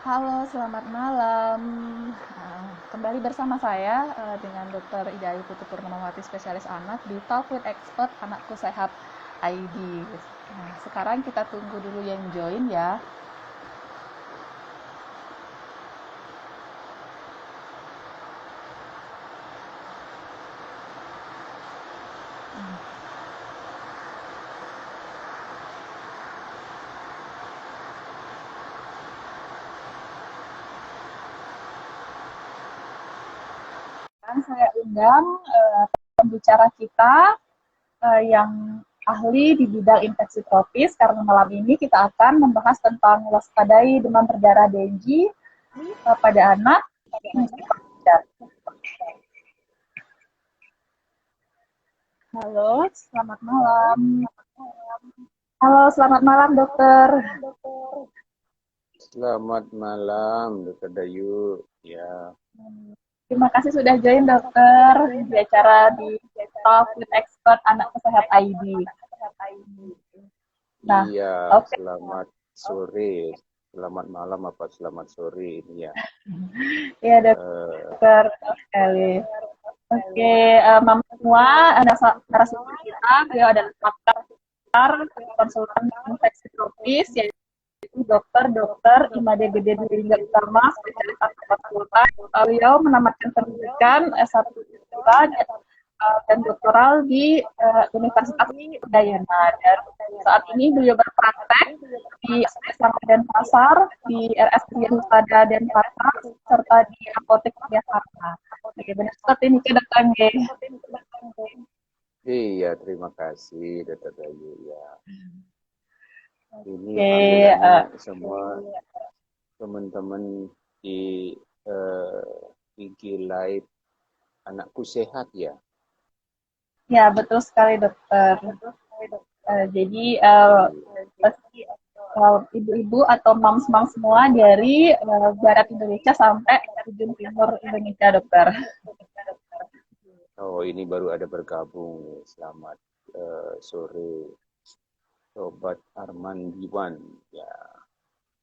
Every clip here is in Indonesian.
Halo, selamat malam. Kembali bersama saya dengan Dr. Ida Ayu Putu Purnamawati, spesialis anak di Talk with Expert Anakku Sehat ID. Nah, sekarang kita tunggu dulu yang join ya. Sekarang saya undang pembicara kita yang ahli di bidang infeksi tropis, karena malam ini kita akan membahas tentang waspadai demam berdarah Dengue pada anak. Halo, selamat malam. Halo, selamat malam dokter. Selamat malam, Dokter Dayu. Ya, Terima kasih sudah join dokter di acara di Talk with Expert Anak Sehat ID. Nah, iya, selamat sore. Selamat malam apa selamat sore ini ya. Iya dokter, sekali. Oke, mama semua, narasumber kita, beliau adalah pakar konsultan infeksi tropis, yaitu dokter Imade Gede Dwilingga Utama, spesialis anak konsultan. Beliau menamatkan pendidikan S1 dan doktoral di Universitas Udayana, dan saat ini beliau berpraktek di Asrama Denpasar, di RSUD Husada Denpasar, serta di Apotek Jakarta. Oke, benar seperti ini ke dokter G. Iya, terima kasih Dokter Dayu ya. Ini semua teman-teman di IG Live Anakku Sehat ya. Ya, betul sekali dokter. Jadi ibu-ibu atau moms-moms semua dari barat Indonesia sampai ujung timur Indonesia, dokter. Oh, ini baru ada bergabung. Selamat sore, Sobat Arman Diwan ya,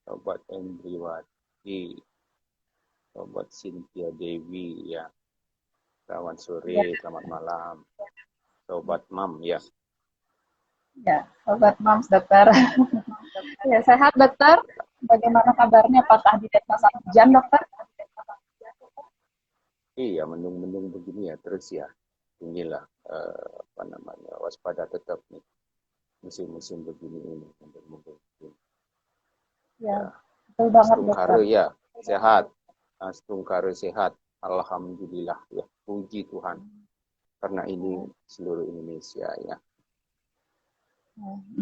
Sobat Endriwati, Sobat Cynthia Dewi ya. Selamat sore, selamat malam, Sobat Mam ya. Ya, Sobat Moms dokter. Ya, sehat dokter. Bagaimana kabarnya? Apakah di Denpasar hujan dokter? Iya, mendung-mendung begini ya terus ya. Inilah waspada tetap nih musim-musim begini ini, mendung-mendung. Ya, betul banget dokter. Ya, sehat. Astungkare sehat. Alhamdulillah ya. Puji Tuhan. Karena ini seluruh Indonesia ya.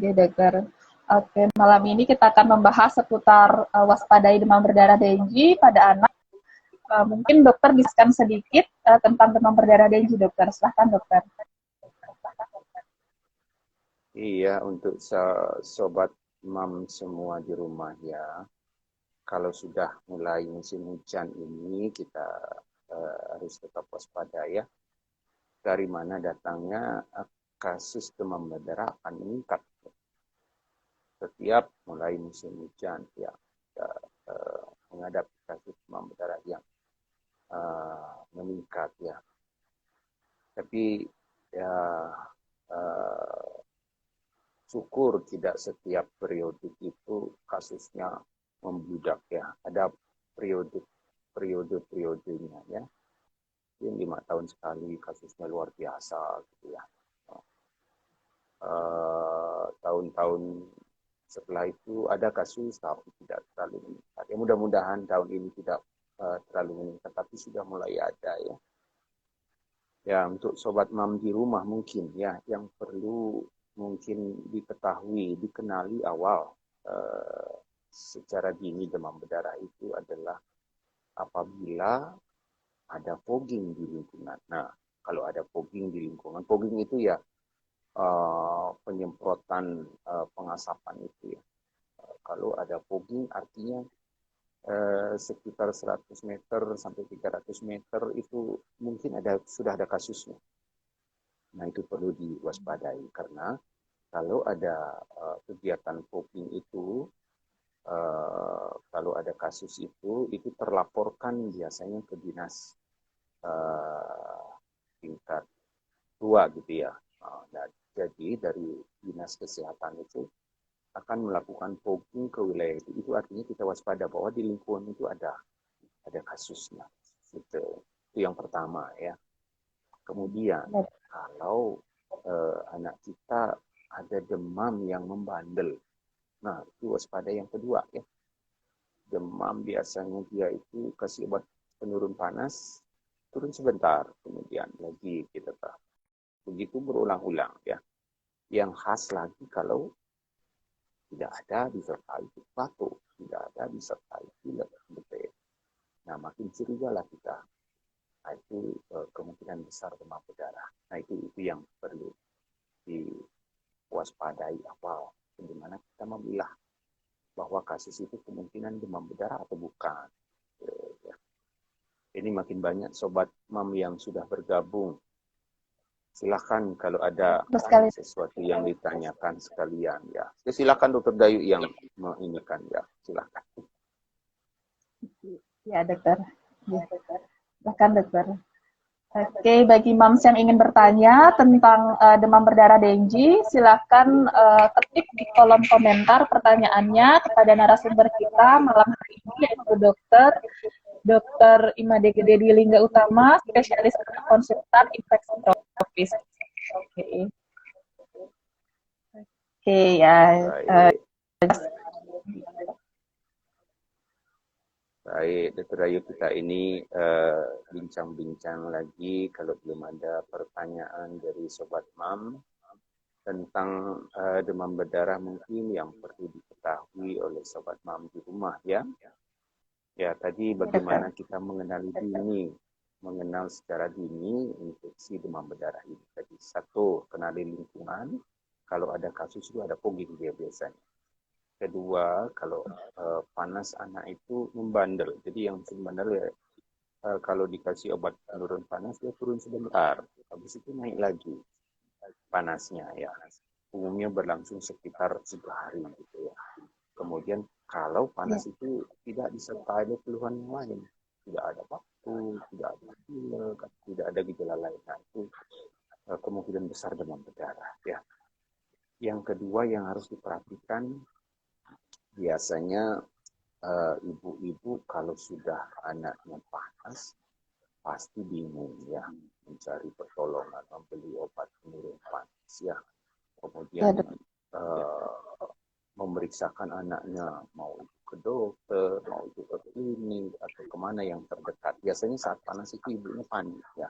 Ya dokter. Oke, malam ini kita akan membahas seputar waspadai demam berdarah Dengue pada anak. Mungkin dokter bisa sedikit tentang demam berdarah Dengue, dokter. Silahkan dokter. Iya, untuk sobat mam semua di rumah ya. Kalau sudah mulai musim hujan ini, kita harus tetap waspada ya. Dari mana datangnya kasus demam berdarah akan meningkat. Setiap mulai musim hujan ya, kita menghadapi kasus demam berdarah yang meningkat ya. Tapi ya syukur tidak setiap periode itu kasusnya membludak ya. Ada periode-periodenya ya. Yang 5 tahun sekali kasusnya luar biasa gitu ya. Tahun-tahun setelah itu ada kasus tapi tidak terlalu meningkat. Ya, mudah-mudahan tahun ini tidak terlalu meningkat, tapi sudah mulai ada ya. Ya, untuk sobat mam di rumah mungkin ya yang perlu mungkin diketahui, dikenali awal secara dini demam berdarah itu adalah apabila ada fogging di lingkungan. Nah, kalau ada fogging di lingkungan, fogging itu ya penyemprotan pengasapan itu ya. Kalau ada fogging artinya sekitar 100 meter sampai 300 meter itu mungkin sudah ada kasusnya. Nah, itu perlu diwaspadai karena kalau ada kegiatan fogging itu kalau ada kasus itu terlaporkan biasanya ke dinas tingkat 2 gitu ya. Nah, jadi dari dinas kesehatan itu akan melakukan fogging ke wilayah itu. Itu artinya kita waspada bahwa di lingkungan itu ada kasusnya. Gitu. Itu yang pertama ya. Kemudian kalau anak kita ada demam yang membandel, nah itu waspada yang kedua ya. Demam biasanya dia itu kasih obat penurun panas, turun sebentar, kemudian lagi kita gitu. Begitu berulang-ulang ya. Yang khas lagi kalau tidak ada disertai batuk, tidak ada disertai pilek gitu ya. Nah makin curigalah kita. Nah, itu kemungkinan besar demam berdarah. Nah itu yang perlu diwaspadai awal. Bagaimana kita memilah bahwa kasus itu kemungkinan demam berdarah atau bukan. Ya. Ini makin banyak sobat mam yang sudah bergabung. Silahkan kalau ada sesuatu yang ditanyakan sekalian ya. Silahkan Dokter Dayu yang menginginkan ya. Silahkan. Ya dokter. Ya. Silahkan dokter. Oke, bagi mams yang ingin bertanya tentang demam berdarah Dengue, silakan ketik di kolom komentar pertanyaannya kepada narasumber kita malam hari ini, yaitu Dr. Imade Gede Lingga Utama, spesialis konsultan infeksi tropis. Oke ya. Baik, Dr. Ayu, kita ini bincang-bincang lagi kalau belum ada pertanyaan dari Sobat Mam tentang demam berdarah mungkin yang perlu diketahui oleh Sobat Mam di rumah ya. Ya, tadi bagaimana kita mengenali dini, mengenal secara dini infeksi demam berdarah ini. Tadi satu, kenali lingkungan, kalau ada kasus itu ada fogging dia biasanya. Kedua, kalau panas anak itu membandel. Jadi yang membandel ya kalau dikasih obat penurun panas dia turun sebentar. Habis itu naik lagi panasnya ya. Umumnya berlangsung sekitar 3 hari gitu ya. Kemudian kalau panas itu tidak disertai oleh keluhan yang lain. Tidak ada batuk, tidak ada pilek, tidak ada gejala lain. Nah, itu kemungkinan besar demam berdarah ya. Yang kedua yang harus diperhatikan biasanya ibu-ibu kalau sudah anaknya panas pasti bingung ya mencari pertolongan, membeli obat penurun panas ya. Kemudian memeriksakan anaknya mau ke dokter, mau ke klinik atau kemana yang terdekat. Biasanya saat panas itu ibunya panik ya.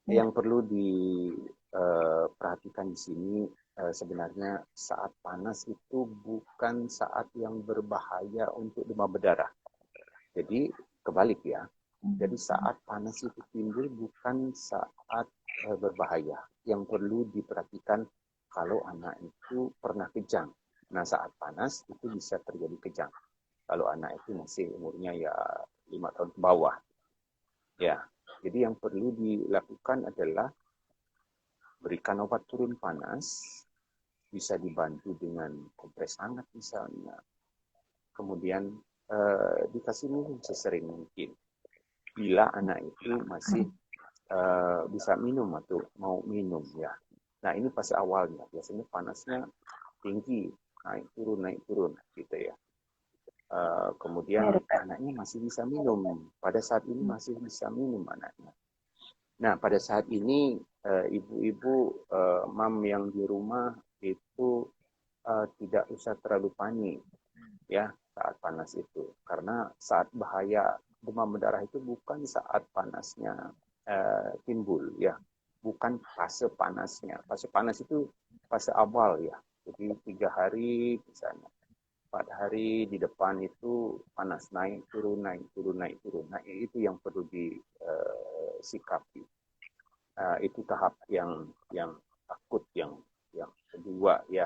Yang perlu diperhatikan di sini sebenarnya saat panas itu bukan saat yang berbahaya untuk demam berdarah. Jadi kebalik ya. Jadi saat panas itu timbul bukan saat berbahaya. Yang perlu diperhatikan kalau anak itu pernah kejang. Nah saat panas itu bisa terjadi kejang. Kalau anak itu masih umurnya ya 5 tahun ke bawah. Ya, jadi yang perlu dilakukan adalah berikan obat turun panas, bisa dibantu dengan kompres hangat misalnya. Kemudian dikasih minum sesering mungkin. Bila anak itu masih bisa minum atau mau minum ya. Nah ini fase awalnya, biasanya panasnya tinggi, naik turun gitu ya. Kemudian anaknya masih bisa minum. Pada saat ini masih bisa minum anaknya. Nah, pada saat ini ibu-ibu, mam yang di rumah itu tidak usah terlalu panik ya saat panas itu. Karena saat bahaya demam berdarah itu bukan saat panasnya timbul ya. Bukan fase panasnya. Fase panas itu fase awal ya. Jadi 3 hari misalnya. 4 hari di depan itu panas naik turun naik turun naik turun. Nah itu yang perlu disikapi. Itu tahap yang akut yang kedua ya.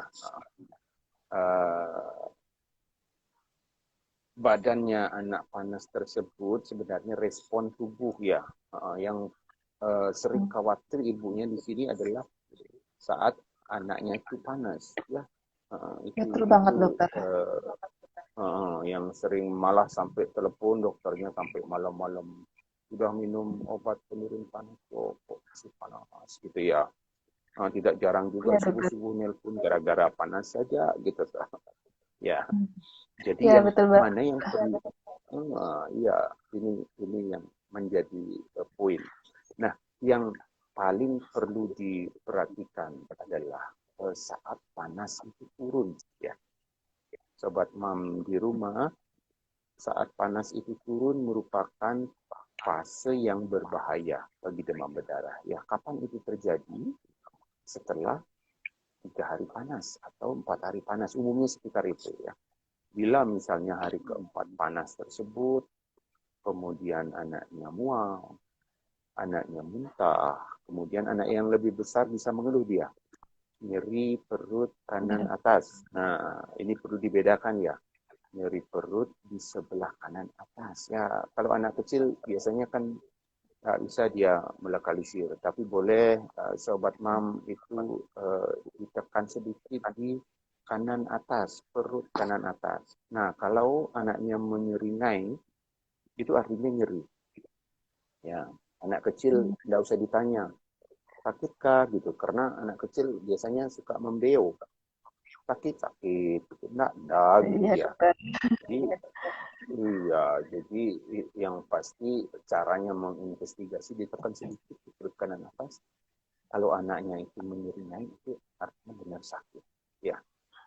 Badannya anak panas tersebut sebenarnya respon tubuh ya. Yang sering khawatir ibunya di sini adalah saat anaknya itu panas ya. Betul banget dokter. yang sering malah sampai telepon dokternya sampai malam-malam, sudah minum obat penurun panas, kok masih panas gitu ya. Tidak jarang juga Ya dokter. subuh-subuh nelpon gara-gara panas saja gitu. Ya, jadi Ya yang betul Mbak. mana yang perlu, ya ini yang menjadi poin. Nah, yang paling perlu diperhatikan adalah saat panas itu turun, ya. Sobat Mam di rumah, saat panas itu turun merupakan fase yang berbahaya bagi demam berdarah. Ya, kapan itu terjadi? Setelah 3 hari panas atau 4 hari panas, umumnya sekitar itu ya. Bila misalnya hari keempat panas tersebut, kemudian anaknya mual, anaknya muntah, kemudian anak yang lebih besar bisa mengeluh dia, nyeri perut kanan atas. Nah, ini perlu dibedakan ya. Nyeri perut di sebelah kanan atas. Ya, kalau anak kecil biasanya kan bisa dia melokalisir, tapi boleh sobat mam itu ditekan sedikit di kanan atas, perut kanan atas. Nah, kalau anaknya menyeringai, itu artinya nyeri. Ya, anak kecil tidak usah ditanya, sakitkah gitu, karena anak kecil biasanya suka membeo, sakit, gitu. Enggak, gitu Iya dia. dokter. Jadi, iya, jadi yang pasti caranya menginvestigasi ditekan sedikit di perut kanan atas. Kalau anaknya itu menyeringai, itu artinya benar sakit. Ya,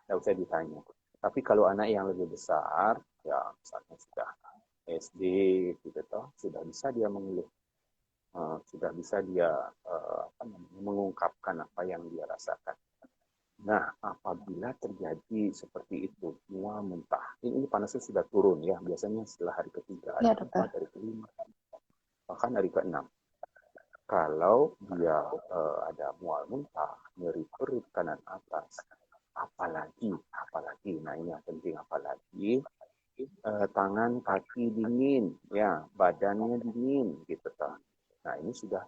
tidak usah ditanya. Tapi kalau anak yang lebih besar, ya misalnya sudah SD, gitu toh, sudah bisa dia mengeluh, sudah bisa dia mengungkapkan apa yang dia rasakan. Nah, apabila terjadi seperti itu, mual, muntah, ini panasnya sudah turun ya, biasanya setelah hari ketiga, hari Ya keempat, dokter. hari kelima, bahkan hari keenam. Kalau dia ada mual, muntah, nyeri perut kanan atas, apalagi, nah ini yang penting, apalagi tangan kaki dingin, ya, badannya dingin, gitu kan. Nah ini sudah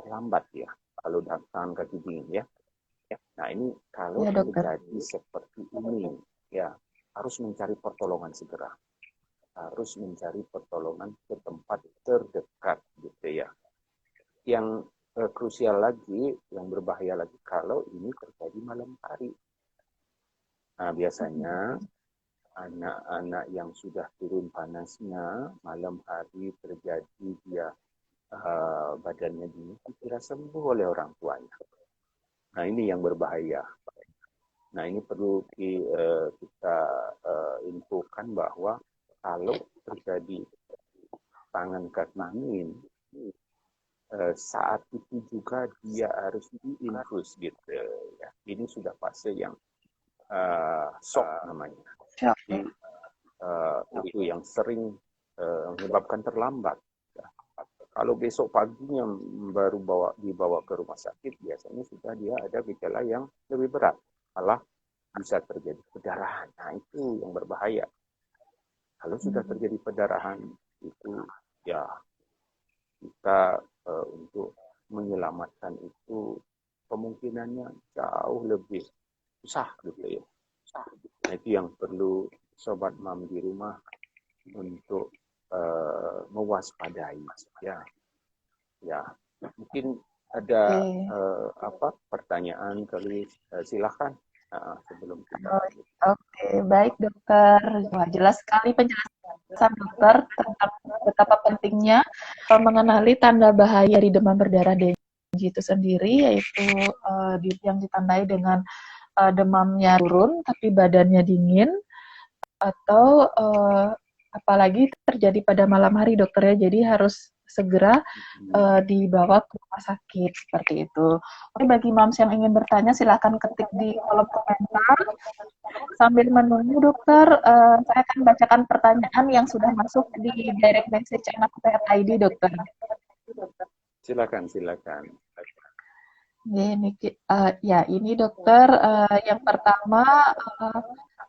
terlambat ya, kalau tangan kaki dingin ya. Nah ini kalau Ya dokter. terjadi seperti ini, ya harus mencari pertolongan segera, harus mencari pertolongan ke tempat terdekat, gitu ya. Yang krusial lagi, yang berbahaya lagi kalau ini terjadi malam hari. Nah biasanya anak-anak yang sudah turun panasnya malam hari terjadi dia badannya dingin, dikira sembuh oleh orang tuanya. Nah ini yang berbahaya. Nah ini perlu kita infokan bahwa kalau terjadi tangan kaki dingin, saat itu juga dia harus diinfus gitu ya. Ini sudah fase yang shock namanya. Siap. Jadi itu yang sering menyebabkan terlambat. Ya. Kalau besok paginya baru dibawa ke rumah sakit, biasanya sudah dia ada gejala yang lebih berat, malah bisa terjadi perdarahan. Nah itu yang berbahaya. Kalau sudah terjadi perdarahan itu ya kita untuk menyelamatkan itu kemungkinannya jauh lebih susah gitu ya. Nah, itu yang perlu sobat mam di rumah untuk mewaspadai ya. Ya, mungkin ada Oke. pertanyaan kali, silakan sebelum kita Oh, lanjut. oke, baik dokter. Wah, jelas sekali penjelasan dokter tentang betapa pentingnya mengenali tanda bahaya di demam berdarah Dengue itu sendiri, yaitu yang ditandai dengan demamnya turun tapi badannya dingin, atau apalagi terjadi pada malam hari dokter ya. Jadi harus segera dibawa ke rumah sakit seperti itu. Oke, bagi moms yang ingin bertanya silahkan ketik di kolom komentar. Sambil menunggu dokter, saya akan bacakan pertanyaan yang sudah masuk di direct message anak ID dokter. Silakan. Ini dokter, yang pertama,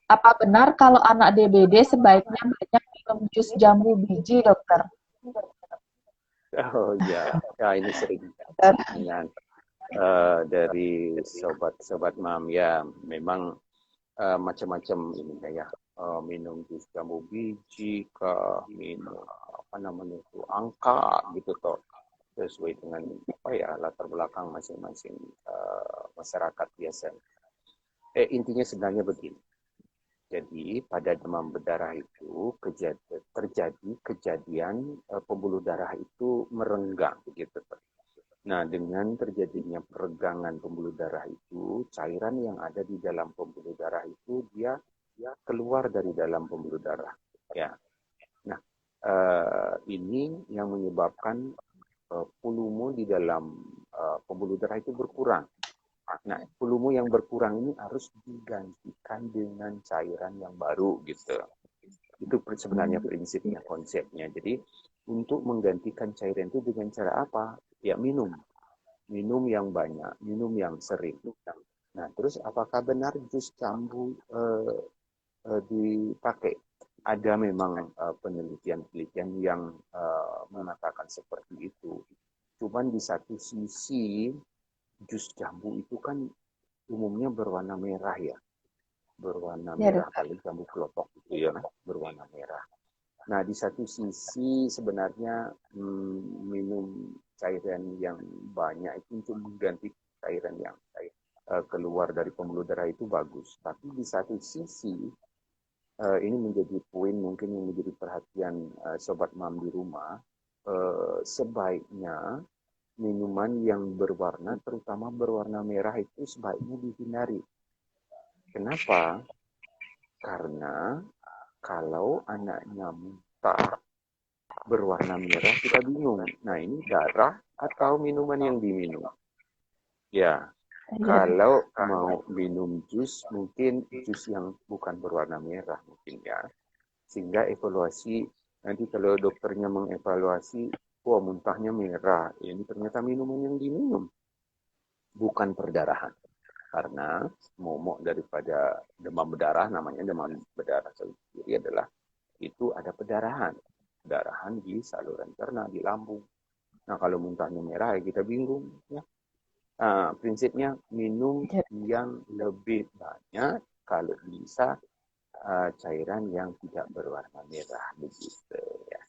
apa benar kalau anak DBD sebaiknya banyak minum jus jambu biji dokter? Oh ya, ini sering pertanyaan dari sobat-sobat mam ya, memang macam-macam ini ya. minum jus jambu biji, minum apa namanya itu angka gitu toh, sesuai dengan apa ya latar belakang masing-masing masyarakat biasanya. Intinya sebenarnya begini. Jadi pada demam berdarah itu terjadi kejadian pembuluh darah itu merenggang begitu. Nah, dengan terjadinya peregangan pembuluh darah itu, cairan yang ada di dalam pembuluh darah itu dia keluar dari dalam pembuluh darah. Ya. Nah, ini yang menyebabkan volume di dalam pembuluh darah itu berkurang. Nah, volume yang berkurang ini harus digantikan dengan cairan yang baru gitu. Itu sebenarnya prinsipnya, konsepnya. Jadi, untuk menggantikan cairan itu dengan cara apa? Ya minum. Minum yang banyak, minum yang sering. Nah, terus apakah benar jus jambu dipakai? Ada memang penelitian-penelitian yang mengatakan seperti itu. Cuman di satu sisi, jus jambu itu kan umumnya berwarna merah ya. Berwarna Ya, merah, dokter. paling jambu kelopak itu ya, berwarna merah. Nah, di satu sisi sebenarnya minum cairan yang banyak itu untuk mengganti cairan yang keluar dari pembuluh darah itu bagus. Tapi di satu sisi, ini menjadi poin mungkin yang menjadi perhatian Sobat Mam di rumah, sebaiknya minuman yang berwarna, terutama berwarna merah itu sebaiknya dihindari. Kenapa? Karena kalau anaknya muntah berwarna merah, kita bingung. Nah, ini darah atau minuman yang diminum? Ya, Iya, kalau mau minum jus, mungkin jus yang bukan berwarna merah mungkin ya. Sehingga evaluasi, nanti kalau dokternya mengevaluasi, wah muntahnya merah, ini ternyata minuman yang diminum, bukan perdarahan. Karena momok daripada demam berdarah, namanya demam berdarah sendiri adalah itu ada pendarahan. Pendarahan di saluran cerna, di lambung. Nah, kalau muntahnya merah, ya kita bingung. Ya. Prinsipnya minum iya. yang lebih banyak, kalau bisa cairan yang tidak berwarna merah. Begitu ya.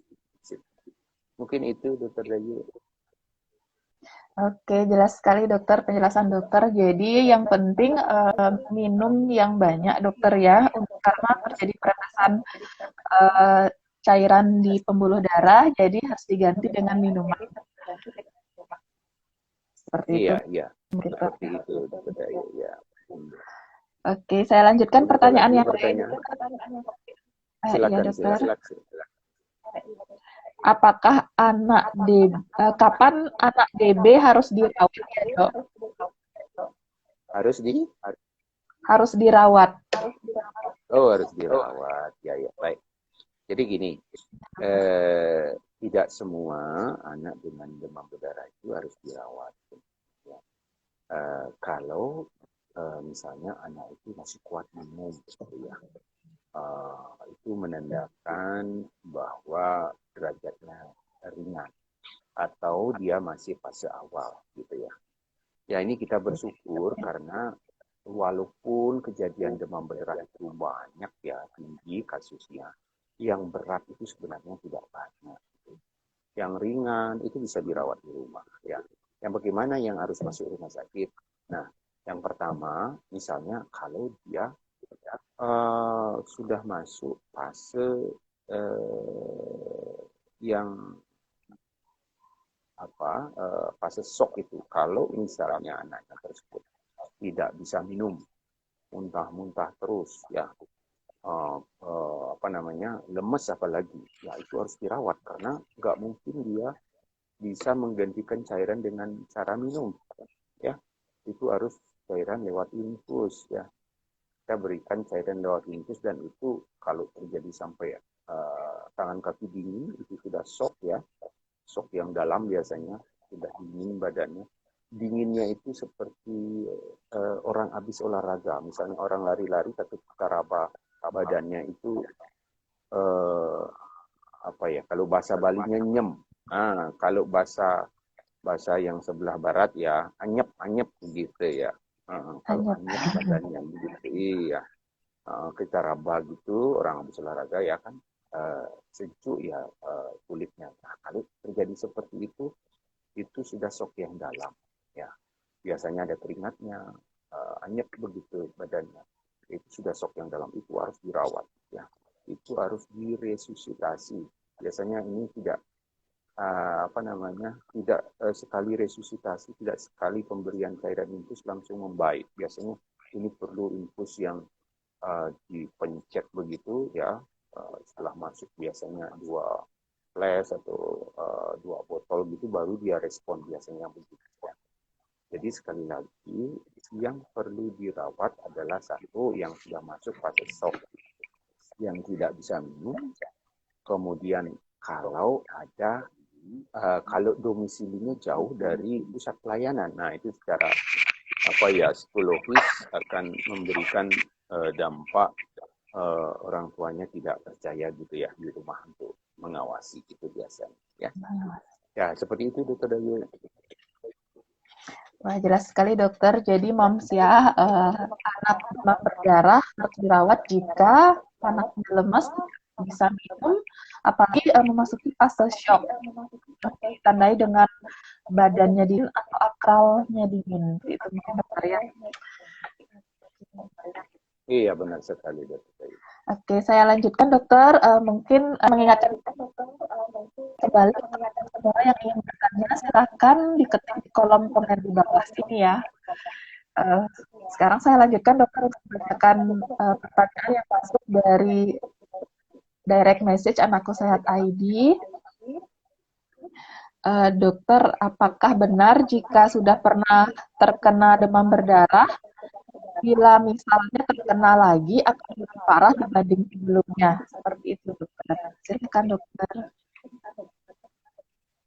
Mungkin itu, Dokter Dayu. Oke, jelas sekali dokter, penjelasan dokter. Jadi yang penting minum yang banyak dokter ya, karena terjadi peretasan eh, cairan di pembuluh darah, jadi harus diganti dengan minuman seperti itu. Iya, iya. Dokter. Seperti itu, Dokter Dayu. Ya. Oke, saya lanjutkan Ada pertanyaan lagi yang lain. pertanyaan? Iya Silakan, dokter. silakan. Apakah kapan anak DB harus dirawat ya dok? Harus di? Harus dirawat. Oh, harus dirawat. Ya, ya, baik. Jadi gini, tidak semua anak dengan demam berdarah itu harus dirawat. Ya. Kalau misalnya anak itu masih kuat minum, gitu ya, itu menandakan bahwa derajatnya ringan atau dia masih fase awal, gitu ya. Ya ini kita bersyukur karena walaupun kejadian demam berdarah itu banyak ya, tinggi kasusnya, yang berat itu sebenarnya tidak banyak. Yang ringan itu bisa dirawat di rumah ya. Yang bagaimana yang harus masuk rumah sakit? Nah, yang pertama misalnya kalau dia sudah masuk fase yang fase shock itu. Kalau misalnya anaknya tersebut tidak bisa minum, muntah-muntah terus ya, lemes apalagi, ya itu harus dirawat karena nggak mungkin dia bisa menggantikan cairan dengan cara minum ya, itu harus cairan lewat infus ya, kita berikan cairan lewat infus, dan itu kalau terjadi sampai tangan kaki dingin itu sudah shock ya, shock yang dalam biasanya, sudah dingin badannya. Dinginnya itu seperti orang habis olahraga, misalnya orang lari-lari tapi karaba badannya itu kalau bahasa Balinya nyem. Kalau bahasa yang sebelah barat ya anyep anyep gitu ya. Kalau Hanya anyep badannya begitu, iya. kita raba gitu, orang habis olahraga ya kan, sejuk ya kulitnya. Nah, kalau terjadi seperti itu sudah shock yang dalam. Ya, biasanya ada keringatnya, anyep begitu badannya. Itu sudah shock yang dalam, itu harus dirawat. Ya, itu harus diresusitasi. Biasanya ini tidak tidak sekali resusitasi, tidak sekali pemberian cairan infus langsung membaik. Biasanya ini perlu infus yang dipencet begitu ya, setelah masuk biasanya 2 flash atau 2 botol gitu baru dia respon biasanya begitu ya. Jadi sekali lagi yang perlu dirawat adalah satu yang sudah masuk fase shock, yang tidak bisa minum, kemudian kalau domisilinya jauh dari pusat pelayanan, nah itu secara psikologis akan memberikan dampak orang tuanya tidak percaya gitu ya di rumah untuk mengawasi itu biasanya ya. Ya seperti itu Dokter Dayu. Wah, jelas sekali dokter. Jadi moms ya, anak demam berdarah harus dirawat jika anaknya lemas, tidak bisa minum, apalagi memasuki fase shock. Ditandai dengan badannya dingin atau akralnya dingin. Itu mungkin dokter ya. Iya benar sekali Dokter. Oke, saya lanjutkan dokter. Mungkin mengingatkan kembali semua yang ingin bertanya, silakan diketik di kolom komen di bawah sini ya. Sekarang saya lanjutkan dokter untuk membacakan pertanyaan yang masuk dari direct message Anakku Sehat ID. Dokter, apakah benar jika sudah pernah terkena demam berdarah, bila misalnya terkena lagi akan lebih parah dibanding sebelumnya? Seperti itu dokter. Silakan dokter.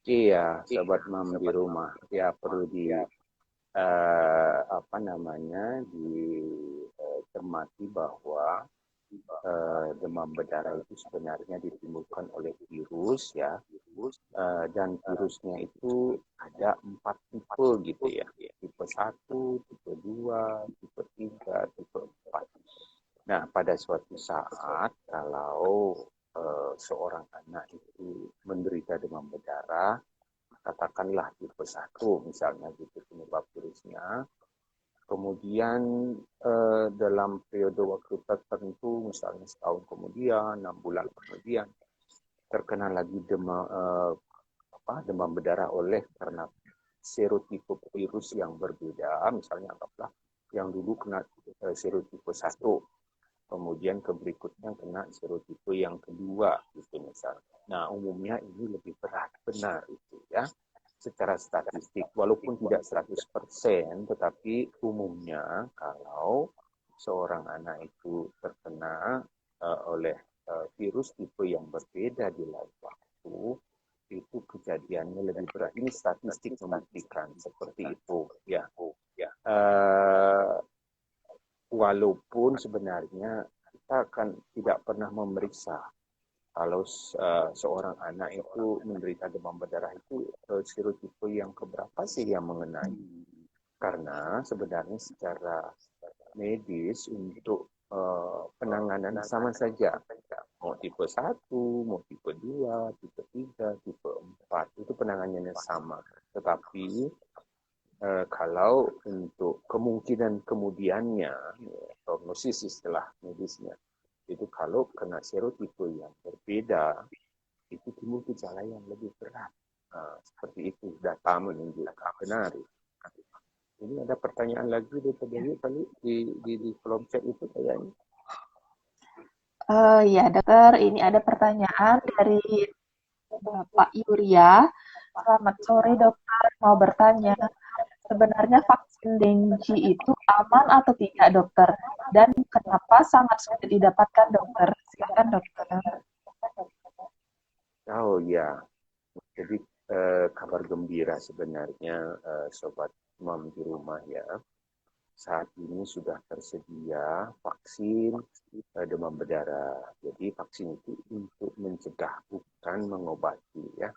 Iya, sobat mam di rumah ya perlu dicermati bahwa demam berdarah itu sebenarnya ditimbulkan oleh virus ya, dan virusnya itu ada 4 tipe gitu ya, tipe 1, tipe 2, tipe 3, tipe 4. Nah pada suatu saat kalau seorang anak itu menderita demam berdarah, katakanlah tipe 1 misalnya gitu penyebab virusnya, kemudian dalam periode waktu tertentu, misalnya setahun kemudian, 6 bulan kemudian, terkena lagi demam berdarah karena serotipe virus yang berbeda, misalnya anggaplah yang dulu kena serotipe 1, kemudian ke berikutnya kena serotipe yang kedua, gitu misalnya. Nah, umumnya ini lebih berat, benar itu ya. Secara statistik, walaupun tidak 100%, tetapi umumnya kalau seorang anak itu terkena oleh virus tipe yang berbeda di lain waktu, itu kejadiannya lebih berat. Ini statistik membuktikan seperti itu ya. Walaupun sebenarnya kita akan tidak pernah memeriksa kalau seorang anak itu menderita demam berdarah itu serotipe yang keberapa sih yang mengenai. Karena sebenarnya secara medis untuk penanganan sama saja. Mau tipe 1, mau tipe 2, tipe 3, tipe 4, itu penanganannya sama. Tetapi kalau untuk kemungkinan kemudiannya, prognosis istilah medisnya, itu kalau kena serotipe yang berbeda, itu timbul gejala yang lebih berat. Seperti itu, data menunjukkan benar. Ini ada pertanyaan lagi Dokter Dewi kali di kolom chat itu kayaknya. Ya dokter, ini ada pertanyaan dari Bapak Yuria. Selamat sore dokter, mau bertanya, sebenarnya vaksin dengue itu aman atau tidak dokter? Dan kenapa sangat sulit didapatkan dokter? Silakan dokter. Oh ya, jadi kabar gembira sebenarnya sobat mam di rumah ya. Saat ini sudah tersedia vaksin demam berdarah. Jadi vaksin itu untuk mencegah, bukan mengobati ya.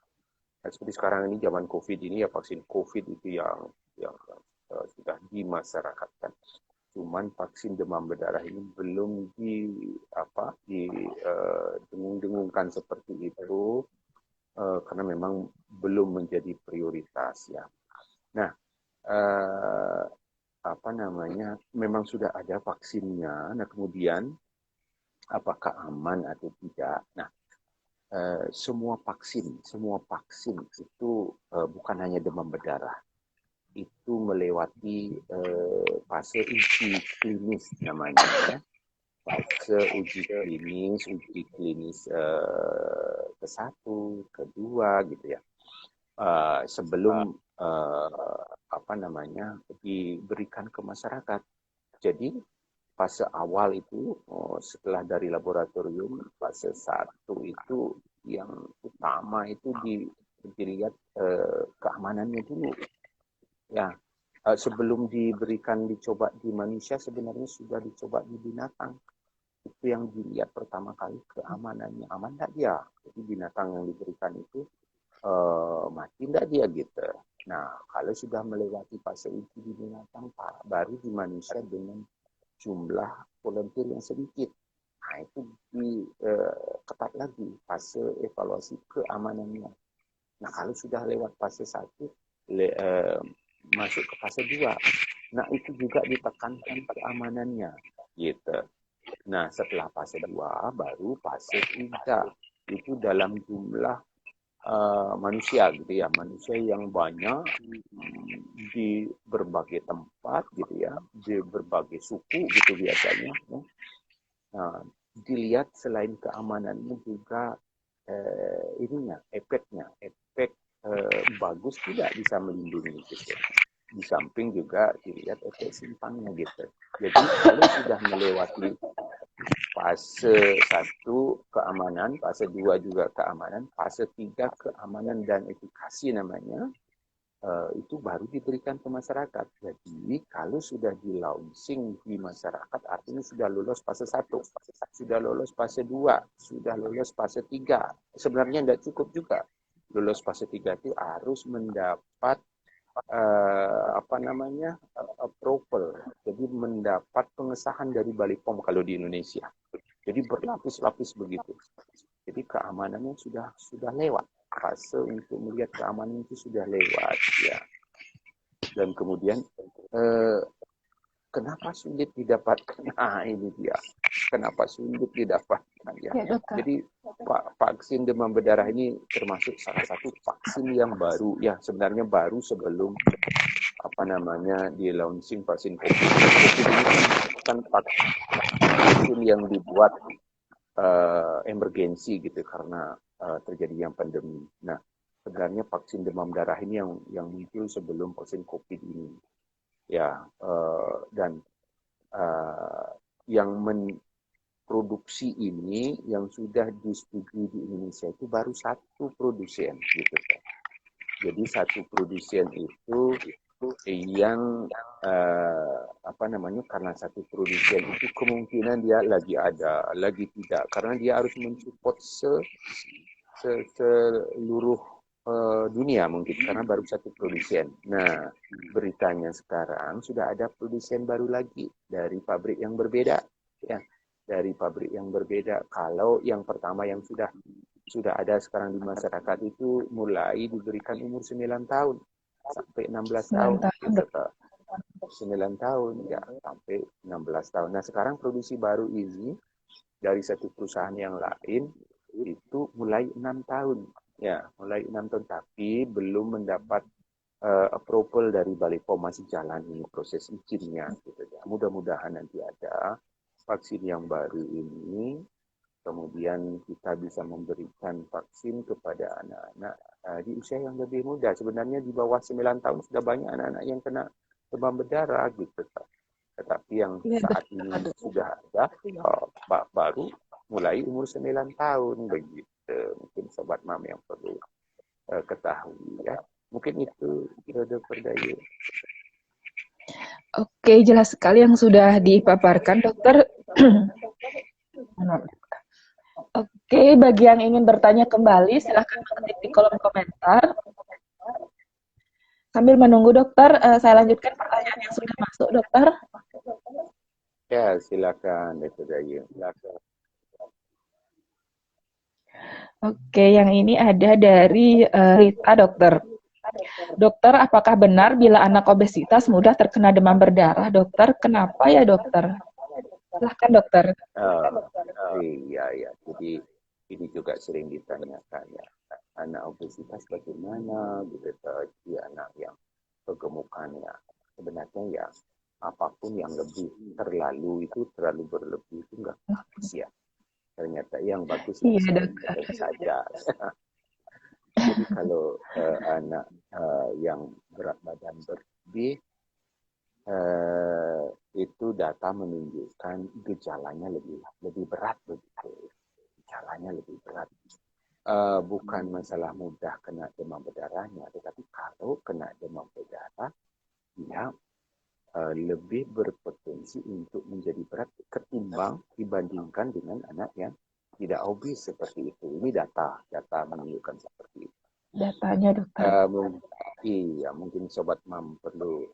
Nah, seperti sekarang ini zaman COVID ini ya, vaksin COVID itu yang sudah dimasyarakatkan. Cuman vaksin demam berdarah ini belum dengung-dengungkan seperti itu karena memang belum menjadi prioritas ya. Nah, memang sudah ada vaksinnya. Nah, kemudian apakah aman atau tidak? Nah, semua vaksin itu bukan hanya demam berdarah, itu melewati fase uji klinis namanya ya. Fase uji klinis ke-1, ke-2 gitu ya. Sebelum diberikan ke masyarakat. Jadi fase awal itu setelah dari laboratorium, fase 1 itu yang utama itu dilihat keamanannya dulu. Ya, sebelum dicoba di manusia sebenarnya sudah dicoba di binatang. Itu yang dilihat pertama kali keamanannya, aman nggak dia. Jadi binatang yang diberikan itu mati nggak dia gitu. Nah, kalau sudah melewati fase uji di binatang, baru di manusia dengan jumlah volunteer yang sedikit. Nah, itu ketat lagi fase evaluasi keamanannya. Nah, kalau sudah lewat fase 1, masuk ke fase 2. Nah, itu juga ditekankan keamanannya. Gitu. Nah, setelah fase 2, baru fase 3. Itu dalam jumlah manusia gitu ya, manusia yang banyak di berbagai tempat gitu ya, di berbagai suku gitu biasanya. Nah, dilihat selain keamanannya juga efek bagus tidak bisa melindungi gitu. Di samping juga dilihat efek simpangnya gitu. Jadi kalau sudah melewati fase 1 keamanan, fase 2 juga keamanan, fase 3 keamanan dan efikasi namanya, itu baru diberikan ke masyarakat. Jadi kalau sudah di launching di masyarakat, artinya sudah lolos fase 1, sudah lolos fase 2, sudah lolos fase 3. Sebenarnya tidak cukup juga. Lolos fase 3 itu harus mendapat approval. Jadi mendapat pengesahan dari Balik POM kalau di Indonesia. Jadi berlapis-lapis begitu. Jadi keamanannya sudah lewat. Fase untuk melihat keamanan itu sudah lewat ya. Dan kemudian kenapa sulit didapatkan? Nah, ini dia. Kenapa sulit didapatkan ya? Jadi vaksin demam berdarah ini termasuk salah satu vaksin yang baru ya, sebenarnya baru sebelum di launching vaksin COVID. Ini kan vaksin yang dibuat emergensi gitu karena terjadinya pandemi. Nah, sebenarnya vaksin demam darah ini yang muncul sebelum vaksin COVID ini. Ya, dan yang memproduksi ini yang sudah disetujui di Indonesia itu baru satu produsen gitu. Jadi satu produsen itu yang karena satu produsen itu kemungkinan dia lagi ada, lagi tidak, karena dia harus mensupport seluruh dunia mungkin karena baru satu produsen. Nah, beritanya sekarang sudah ada produsen baru lagi dari pabrik yang berbeda, ya, dari pabrik yang berbeda. Kalau yang pertama yang sudah ada sekarang di masyarakat itu mulai diberikan umur 9 tahun sampai 16 tahun. 9 tahun ya sampai 16 tahun. Nah, sekarang produksi baru ini dari satu perusahaan yang lain itu mulai 6 tahun. Ya, mulai 6 tahun tapi belum mendapat approval dari Balik POM, masih jalan ini proses izinnya gitu ya. Mudah-mudahan nanti ada vaksin yang baru ini, kemudian kita bisa memberikan vaksin kepada anak-anak di usia yang lebih muda. Sebenarnya di bawah 9 tahun sudah banyak anak-anak yang kena demam berdarah gitu. Tetapi yang saat ini sudah ada baru mulai umur 9 tahun begitu. Mungkin Sobat Mam yang perlu ketahui ya. Mungkin itu Dr. Dayu. Oke, jelas sekali yang sudah dipaparkan, Dokter. Oke, bagi yang ingin bertanya kembali, silahkan mengetik di kolom komentar. Sambil menunggu, Dokter, saya lanjutkan pertanyaan yang sudah masuk, Dokter. Ya, silakan Dr. Dayu. Silakan. Oke, yang ini ada dari Rita, dokter. Dokter, apakah benar bila anak obesitas mudah terkena demam berdarah, dokter? Kenapa ya, dokter? Silahkan, dokter. Iya, ya. Jadi ini juga sering ditanyakan ya. Anak obesitas bagaimana gitu, di anak yang kegemukannya. Sebenarnya ya apapun yang lebih terlalu itu terlalu berlebih itu nggak bagus ya. Ternyata yang bagus itu Iya, dokter. sedang saja. Jadi kalau anak yang berat badan berlebih itu data menunjukkan gejalanya lebih berat begitu. Gejalanya lebih berat. Bukan masalah mudah kena demam berdarahnya, tetapi kalau kena demam berdarah, dia lebih berpotensi untuk menjadi berat ketimbang dibandingkan dengan anak yang tidak obes seperti itu. Ini data menunjukkan seperti itu. Datanya, dokter. Iya, mungkin Sobat Mam perlu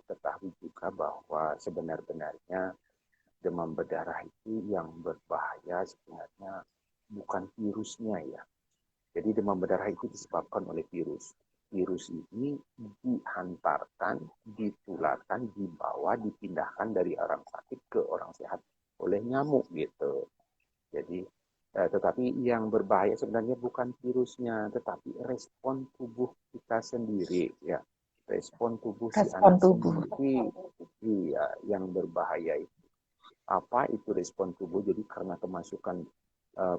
ketahui juga bahwa sebenarnya demam berdarah itu yang berbahaya sebenarnya bukan virusnya ya. Jadi demam berdarah itu disebabkan oleh virus. Virus ini dihantarkan, ditularkan, dibawa, dipindahkan dari orang sakit ke orang sehat oleh nyamuk gitu. Jadi, tetapi yang berbahaya sebenarnya bukan virusnya, tetapi respon tubuh kita sendiri ya. Respon tubuh si Respon anak tubuh. sendiri, iya, yang berbahaya itu. Apa itu respon tubuh? Jadi karena kemasukan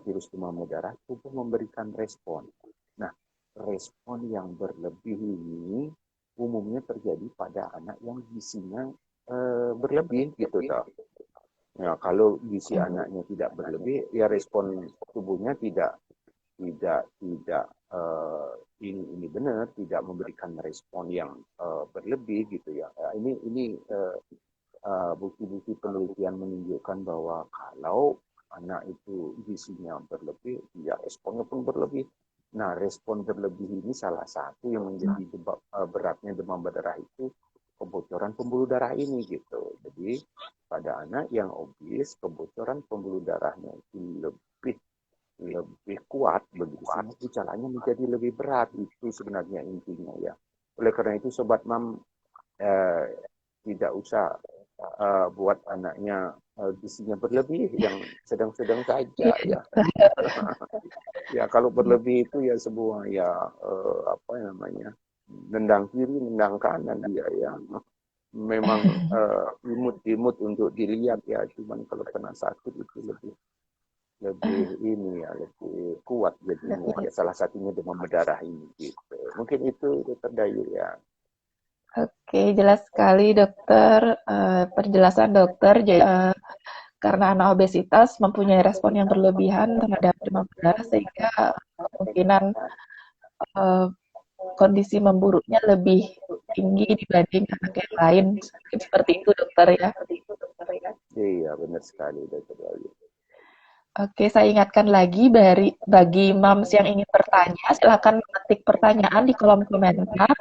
virus demam berdarah, tubuh memberikan respon. Nah, respon yang berlebih ini umumnya terjadi pada anak yang gizinya berlebih gitu toh. Ya, kalau gizi anaknya tidak berlebih, ya respon tubuhnya tidak ini benar, tidak memberikan respon yang berlebih gitu ya. Ini bukti-bukti penelitian menunjukkan bahwa kalau anak itu gizinya berlebih, ya responnya pun berlebih. Nah, respon berlebih ini salah satu yang menjadi beratnya demam berdarah itu kebocoran pembuluh darah ini gitu. Jadi pada anak yang obes, kebocoran pembuluh darahnya itu lebih kuat begitu, sehingga gejalanya menjadi lebih berat. Itu sebenarnya intinya ya. Oleh karena itu Sobat Mam tidak usah buat anaknya gizinya berlebih, yang sedang-sedang saja ya. Ya kalau berlebih itu ya sebuah ya apa namanya, nendang kiri nendang kanan dia ya. Memang imut-imut untuk dilihat ya, cuman kalau kena sakit itu lebih ini ya, lebih kuat jadinya ya, salah satunya demam berdarah ini gitu. Mungkin itu Dokter Dayu ya. Oke, jelas sekali, dokter. Penjelasan dokter. Karena anak obesitas mempunyai respon yang berlebihan terhadap demam berdarah, sehingga kemungkinan kondisi memburuknya lebih tinggi dibanding anak yang lain. Seperti itu, dokter ya. Iya benar sekali Dokter Dayu. Oke, saya ingatkan lagi bagi moms yang ingin bertanya, silakan ketik pertanyaan di kolom komentar.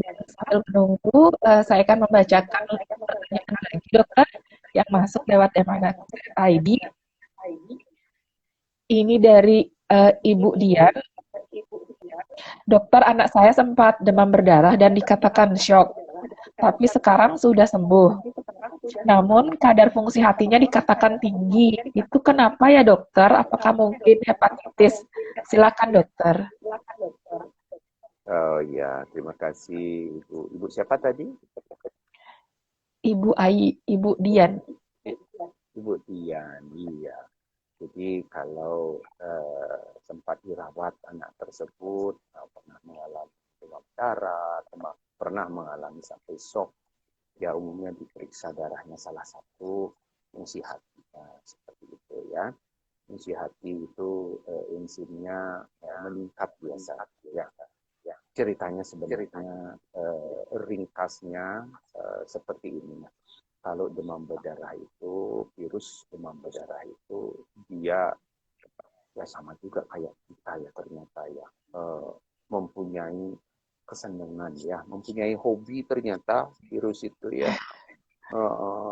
Dan sambil menunggu, saya akan membacakan pertanyaan lagi, dokter, yang masuk lewat ID. Ini dari Ibu Dian. Dokter, anak saya sempat demam berdarah dan dikatakan syok, tapi sekarang sudah sembuh. Namun kadar fungsi hatinya dikatakan tinggi. Itu kenapa ya, dokter? Apakah mungkin hepatitis? Silakan, dokter. Oh ya, terima kasih Ibu. Ibu siapa tadi? Ibu Dian. Ibu Tian, iya. Jadi kalau sempat dirawat anak tersebut pernah mengalami demam darah, pernah mengalami sampai shock, ya umumnya diperiksa darahnya salah satu fungsi hatinya seperti itu ya. Fungsi hati itu enzimnya meningkat biasa ya. Ceritanya sebenarnya ringkasnya seperti ini. Kalau demam berdarah itu, virus demam berdarah itu dia ya sama juga kayak kita ya ternyata ya, mempunyai kesenangan ya, mempunyai hobi ternyata virus itu ya.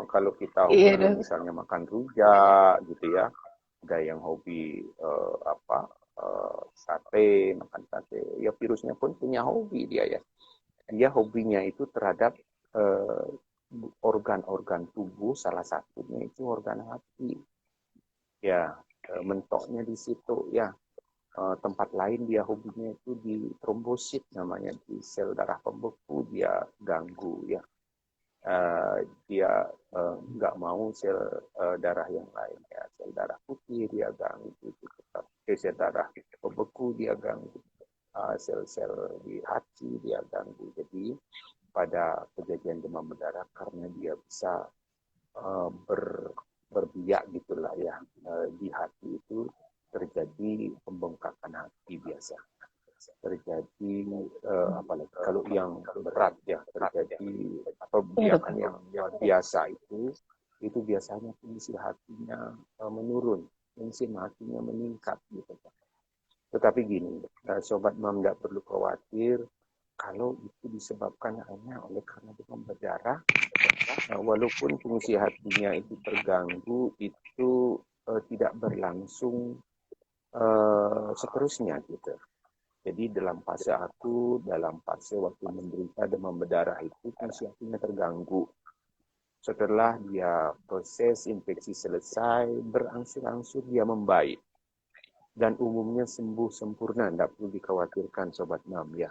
Kalau kita Iya, hobi dok. misalnya makan rujak gitu ya, ada yang hobi sate, makan sate, ya virusnya pun punya hobi dia ya. Dia hobinya itu terhadap eh, organ-organ tubuh, salah satunya itu organ hati. Ya, mentoknya di situ ya. Tempat lain dia hobinya itu di trombosit namanya, di sel darah pembeku dia ganggu ya. Dia nggak mau sel darah yang lain ya, sel darah putih dia ganggu, sel darah pembeku dia ganggu, sel-sel di hati dia ganggu. Jadi pada kejadian demam berdarah karena dia bisa berbiak gitulah ya, di hati itu terjadi pembengkakan hati biasa, terjadi apalagi kalau yang berat ya, terjadi atau Iya, biakan dok. yang biasa itu biasanya fungsi hatinya menurun, fungsi hatinya meningkat gitu. Tetapi gini, sobat mam tidak perlu khawatir kalau itu disebabkan hanya oleh karena demam berdarah. Walaupun fungsi hatinya itu terganggu, itu tidak berlangsung seterusnya gitu. Jadi dalam fase waktu menderita demam berdarah itu fungsi hatinya terganggu. Setelah dia proses infeksi selesai, berangsur-angsur dia membaik. Dan umumnya sembuh sempurna, tidak perlu dikhawatirkan Sobat Mam ya.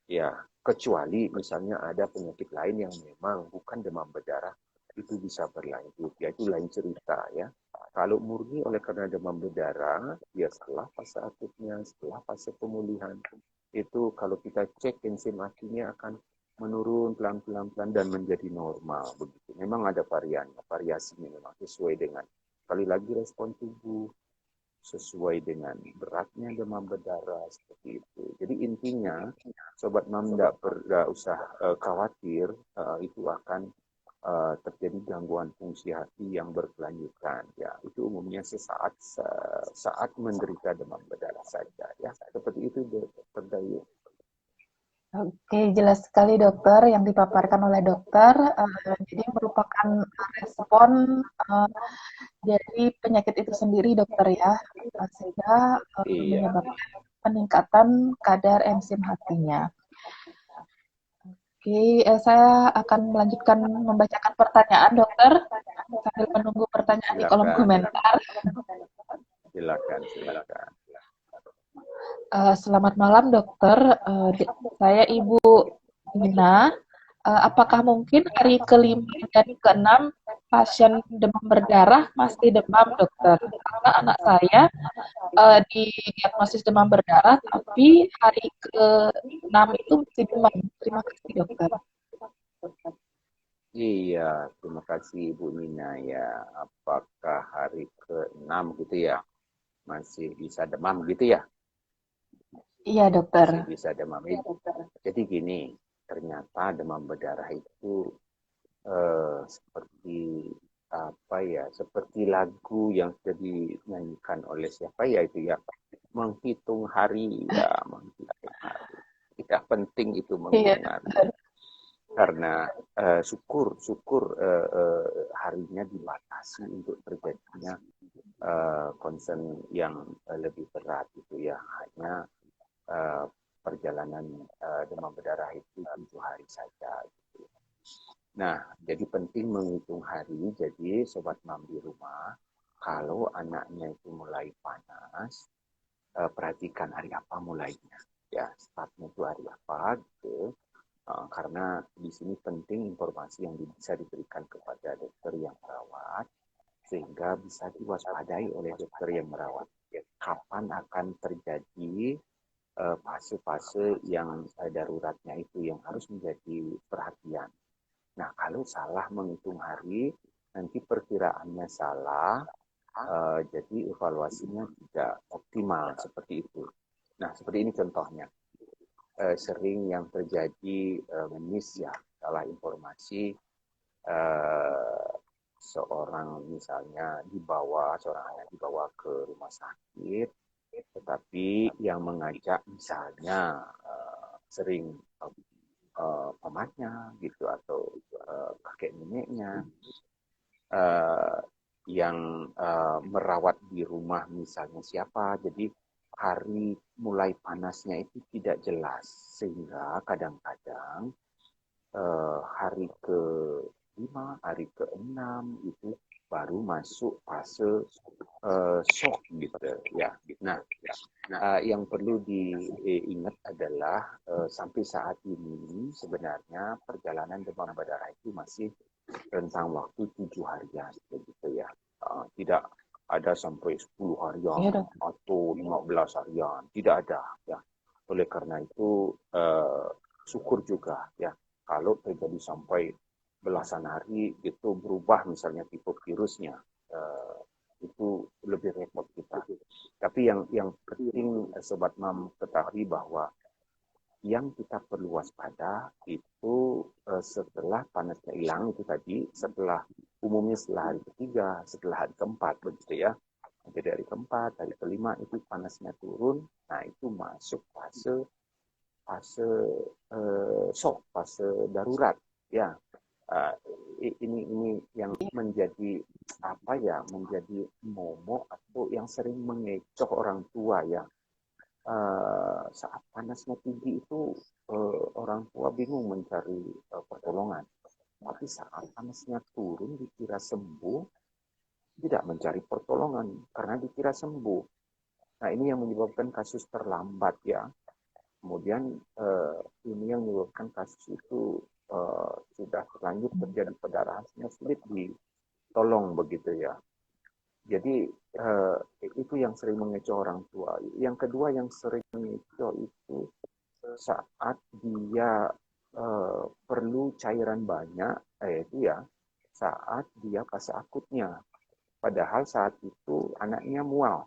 Ya, kecuali misalnya ada penyakit lain yang memang bukan demam berdarah, itu bisa berlanjut. Ya, itu lain cerita ya. Kalau murni oleh karena demam berdarah, ya setelah fase akutnya, setelah fase pemulihan, itu kalau kita cek enzim hatinya akan menurun pelan-pelan dan menjadi normal begitu. Memang ada variasinya memang sesuai dengan sekali lagi respon tubuh, sesuai dengan beratnya demam berdarah seperti itu. Jadi intinya, Sobat Mam tidak usah khawatir itu akan terjadi gangguan fungsi hati yang berkelanjutan. Ya, itu umumnya saat menderita demam berdarah saja. Ya, seperti itu, Dokter Dayu. Oke, jelas sekali dokter yang dipaparkan oleh dokter. Jadi merupakan respon uh, dari penyakit itu sendiri dokter ya, sehingga Iya, menyebabkan peningkatan kadar enzim hatinya. Oke, saya akan melanjutkan membacakan pertanyaan dokter sambil menunggu pertanyaan di kolom silakan, komentar. silakan. Selamat malam dokter, saya Ibu Nina. Apakah mungkin hari kelima dan keenam pasien demam berdarah masih demam dokter? Karena anak saya didiagnosis demam berdarah, tapi hari ke-6 itu masih demam. Terima kasih dokter. Iya, terima kasih Ibu Nina ya. Apakah hari ke-6 gitu ya? Masih bisa demam gitu ya? Iya dokter. Masih bisa demam. Jadi gini, ternyata demam berdarah itu seperti apa ya? Seperti lagu yang sudah dinyanyikan oleh siapa ya itu ya? Menghitung hari ya, menghitung hari. Tidak penting itu Iya menghitung hari. dokter. Karena syukur harinya dibatasi untuk terjadinya concern yang lebih berat itu ya, hanya uh, perjalanan demam berdarah itu 7 hari saja gitu. Nah, jadi penting menghitung hari. Jadi sobat mam di rumah, kalau anaknya itu mulai panas, perhatikan hari apa mulainya ya, startnya itu hari apa gitu. Karena di sini penting informasi yang bisa diberikan kepada dokter yang merawat sehingga bisa diwaspadai oleh dokter yang merawat. Kapan akan terjadi fase-fase yang daruratnya itu yang harus menjadi perhatian. Nah, kalau salah menghitung hari, nanti perkiraannya salah, jadi evaluasinya tidak optimal seperti itu. Nah, seperti ini contohnya. Sering yang terjadi miss ya, salah informasi, eh, seorang misalnya seorang anak dibawa ke rumah sakit, tetapi yang mengajak misalnya sering pamannya gitu atau kakek neneknya uh, yang merawat di rumah misalnya siapa. Jadi hari mulai panasnya itu tidak jelas sehingga kadang-kadang hari ke-5, hari ke-6 itu baru masuk fase shock gitu ya. Nah, yang perlu diingat adalah sampai saat ini sebenarnya perjalanan demam berdarah itu masih rentang waktu 7 harian begitu ya. Tidak ada sampai 10 harian atau 15 harian, tidak ada ya. Oleh karena itu syukur juga ya kalau terjadi sampai belasan hari itu berubah misalnya tipe virusnya, itu lebih repot kita. Tapi yang penting Sobat Mam ketahui bahwa yang kita perlu waspada itu setelah panasnya hilang itu tadi, umumnya setelah hari ketiga, setelah hari keempat begitu ya. Jadi hari keempat, hari kelima itu panasnya turun, nah itu masuk fase shock, fase darurat ya. Ini yang menjadi menjadi momok atau yang sering mengecoh orang tua ya. Saat panasnya tinggi itu orang tua bingung mencari pertolongan. Tapi saat panasnya turun dikira sembuh, tidak mencari pertolongan karena dikira sembuh. Nah ini yang menyebabkan kasus terlambat ya. Kemudian ini yang menyebabkan kasus itu sudah terlanjur terjadi pendarahannya sulit ditolong begitu ya. Jadi itu yang sering mengecoh orang tua. Yang kedua yang sering mengecoh itu saat dia perlu cairan banyak, itu ya saat dia fase akutnya. Padahal saat itu anaknya mual,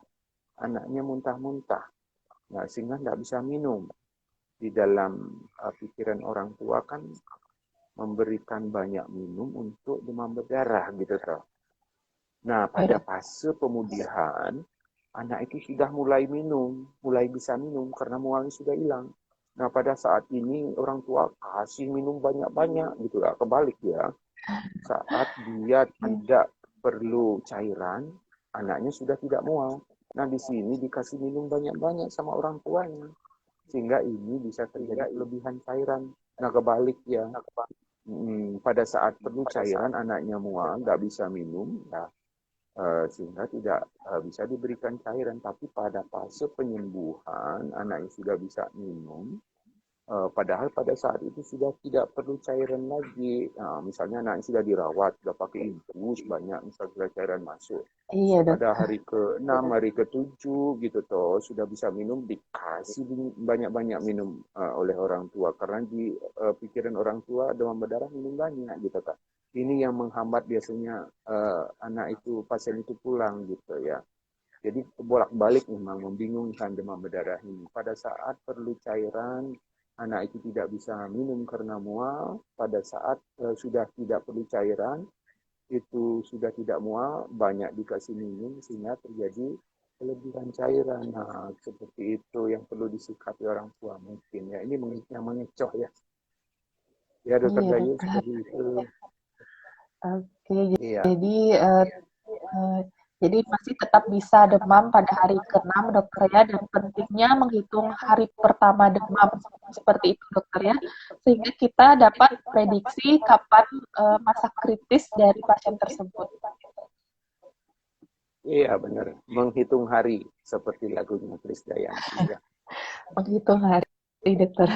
anaknya muntah-muntah, nah, sehingga tidak bisa minum. Di dalam pikiran orang tua kan memberikan banyak minum untuk demam berdarah gitu toh. Nah, pada fase pemulihan, anak itu sudah mulai minum, mulai bisa minum karena mualnya sudah hilang. Nah, pada saat ini orang tua kasih minum banyak-banyak gitu lah, kebalik ya. Saat dia tidak perlu cairan, anaknya sudah tidak mual. Nah, di sini dikasih minum banyak-banyak sama orang tuanya. Sehingga ini bisa terjadi kelebihan cairan. Nah, kebalik ya. Pada saat perlu cairan, anaknya mual, nggak bisa minum, ya, sehingga tidak bisa diberikan cairan. Tapi pada fase penyembuhan, anaknya sudah bisa minum, padahal pada saat itu sudah tidak perlu cairan lagi. Nah, misalnya anak sudah dirawat, sudah pakai infus banyak, misalnya cairan masuk. Iya, Pada hari ke-6, hari ke-7 gitu toh, sudah bisa minum, dikasih banyak-banyak minum oleh orang tua. Karena di pikiran orang tua demam berdarah minum banyak gitu kan. Ini yang menghambat biasanya anak itu, pasien itu pulang gitu ya. Jadi bolak-balik memang membingungkan demam berdarah ini. Pada saat perlu cairan, anak itu tidak bisa minum karena mual. Pada saat sudah tidak perlu cairan, itu sudah tidak mual, banyak dikasih minum sehingga terjadi kelebihan cairan. Nah, seperti itu yang perlu disikapi orang tua mungkin ya. Ini yang mengecoh ya. Ya, Dokter Iya, Dayu dokter. seperti itu. Oke, Iya. jadi masih tetap bisa demam pada hari ke-6 dokter ya, dan pentingnya menghitung hari pertama demam seperti itu dokter ya, sehingga kita dapat prediksi kapan masa kritis dari pasien tersebut. Iya benar, menghitung hari seperti lagunya Krisdayanti. Ya. Menghitung hari dokter.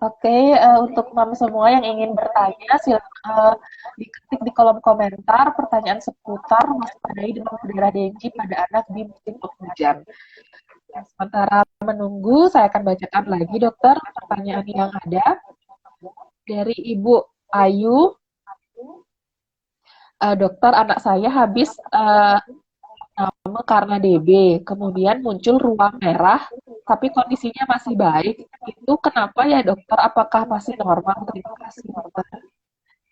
Oke, untuk mam semua yang ingin bertanya, silakan diketik di kolom komentar pertanyaan seputar waspadai demam berdarah Dengue pada anak di musim penghujan. Nah, sementara menunggu, saya akan bacakan lagi dokter pertanyaan yang ada dari Ibu Ayu. Dokter, anak saya habis karena DB, kemudian muncul ruam merah, tapi kondisinya masih baik. Itu kenapa ya dokter? Apakah masih normal? Terima kasih dokter.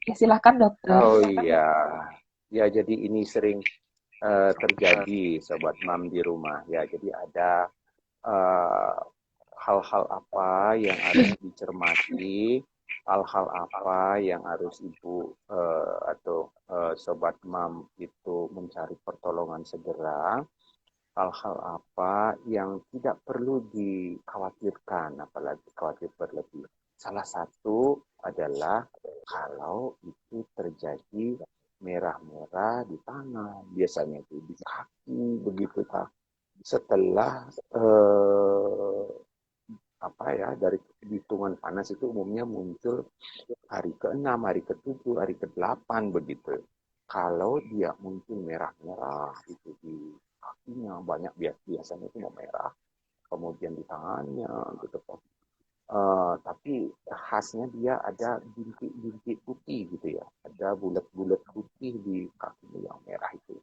Ya, silahkan dokter. Oh iya, ya jadi ini sering terjadi Sobat Mam di rumah ya. Jadi ada hal-hal apa yang harus dicermati, hal-hal apa yang harus ibu atau sobat mam itu mencari pertolongan segera, hal-hal apa yang tidak perlu dikhawatirkan, apalagi khawatir berlebih. Salah satu adalah kalau itu terjadi merah-merah di tangan, biasanya itu di kaki, begitu tak. Setelah dari hitungan panas itu umumnya muncul hari ke-6, hari ke-7, hari ke-8 begitu. Kalau dia muncul merah-merah itu di kakinya, banyak biasanya itu mau merah, kemudian di tangannya gitu. Tapi khasnya dia ada bintik-bintik putih gitu ya, ada bulat-bulat putih di kakinya yang merah itu.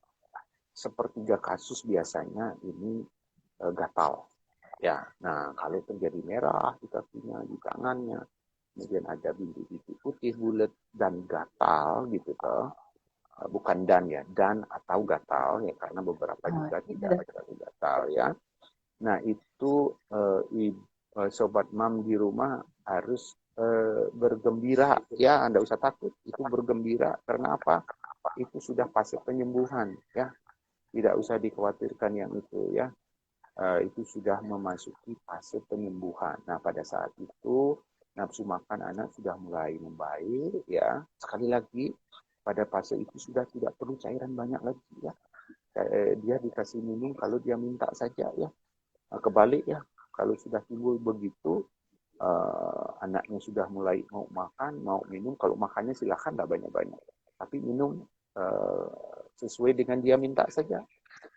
Sepertiga kasus biasanya ini gatal. Ya, nah kalau terjadi merah di kakinya, di tangannya, kemudian ada bintik-bintik putih bulat dan gatal gitu toh. Bukan dan ya, dan atau gatal ya, karena beberapa juga tidak terlalu gatal ya. Nah itu sobat mam di rumah harus bergembira ya, Anda usah takut, itu bergembira karena apa? Itu sudah fase penyembuhan ya, tidak usah dikhawatirkan yang itu ya. Itu sudah memasuki fase penyembuhan. Nah, pada saat itu nafsu makan anak sudah mulai membaik ya. Sekali lagi pada fase itu sudah tidak perlu cairan banyak lagi ya. Dia dikasih minum kalau dia minta saja ya. Kebalik ya, kalau sudah timbul begitu anaknya sudah mulai mau makan, mau minum, kalau makannya silakan nggak banyak-banyak. Tapi minum sesuai dengan dia minta saja.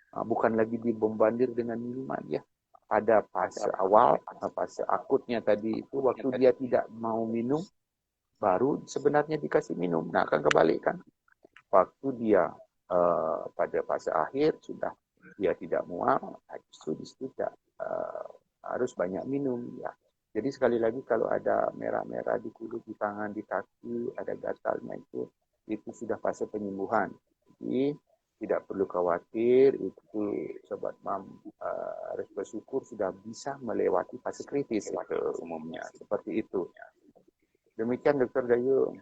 Bukan lagi dibombardir dengan minuman ya. Pada fase awal, fase akutnya tadi itu waktu dia tidak mau minum, baru sebenarnya dikasih minum. Nah kan kebalik kan. Waktu dia pada fase akhir sudah dia tidak mual, justru tidak harus banyak minum ya. Jadi sekali lagi kalau ada merah-merah di kulit, di tangan, di kaki, ada gatalnya itu sudah fase penyembuhan. Jadi tidak perlu khawatir, itu sobat mam harus bersyukur sudah bisa melewati fase kritis itu umumnya seperti itu. Demikian Dokter Dayung.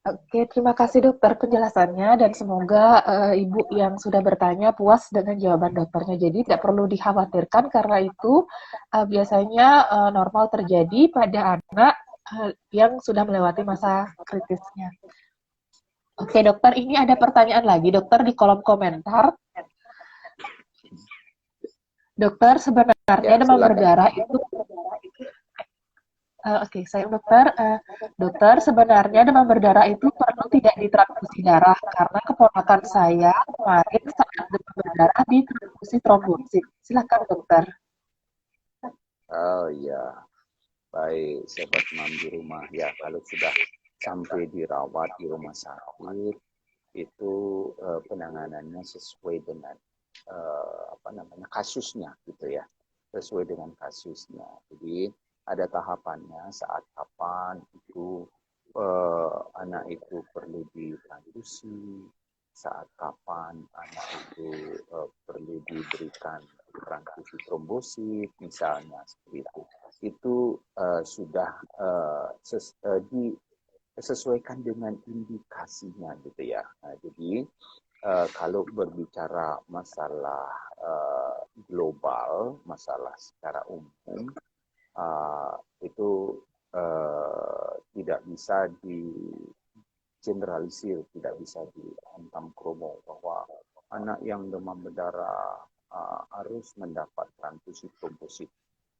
Oke, terima kasih dokter penjelasannya dan semoga ibu yang sudah bertanya puas dengan jawaban dokternya. Jadi tidak perlu dikhawatirkan karena itu biasanya normal terjadi pada anak yang sudah melewati masa kritisnya. Oke dokter, ini ada pertanyaan lagi dokter di kolom komentar. Dokter, sebenarnya demam berdarah itu Oke, saya dokter. Dokter, sebenarnya demam berdarah itu perlu tidak ditransfusi darah karena keponakan saya kemarin saat demam berdarah ditransfusi trombosit. Silakan dokter. Oh iya, baik sobat mam di rumah ya, kalau sudah sampai dirawat di rumah sakit itu penanganannya sesuai dengan kasusnya gitu ya, sesuai dengan kasusnya. Jadi ada tahapannya saat kapan itu anak itu perlu ditransfusi, saat kapan anak itu perlu diberikan transfusi trombosit misalnya seperti itu. Itu sudah disesuaikan dengan indikasinya gitu ya. Nah, jadi kalau berbicara masalah global, masalah secara umum, itu tidak bisa digeneralisir, tidak bisa dihantam kromo bahwa anak yang demam berdarah harus mendapat transfusi trombosit.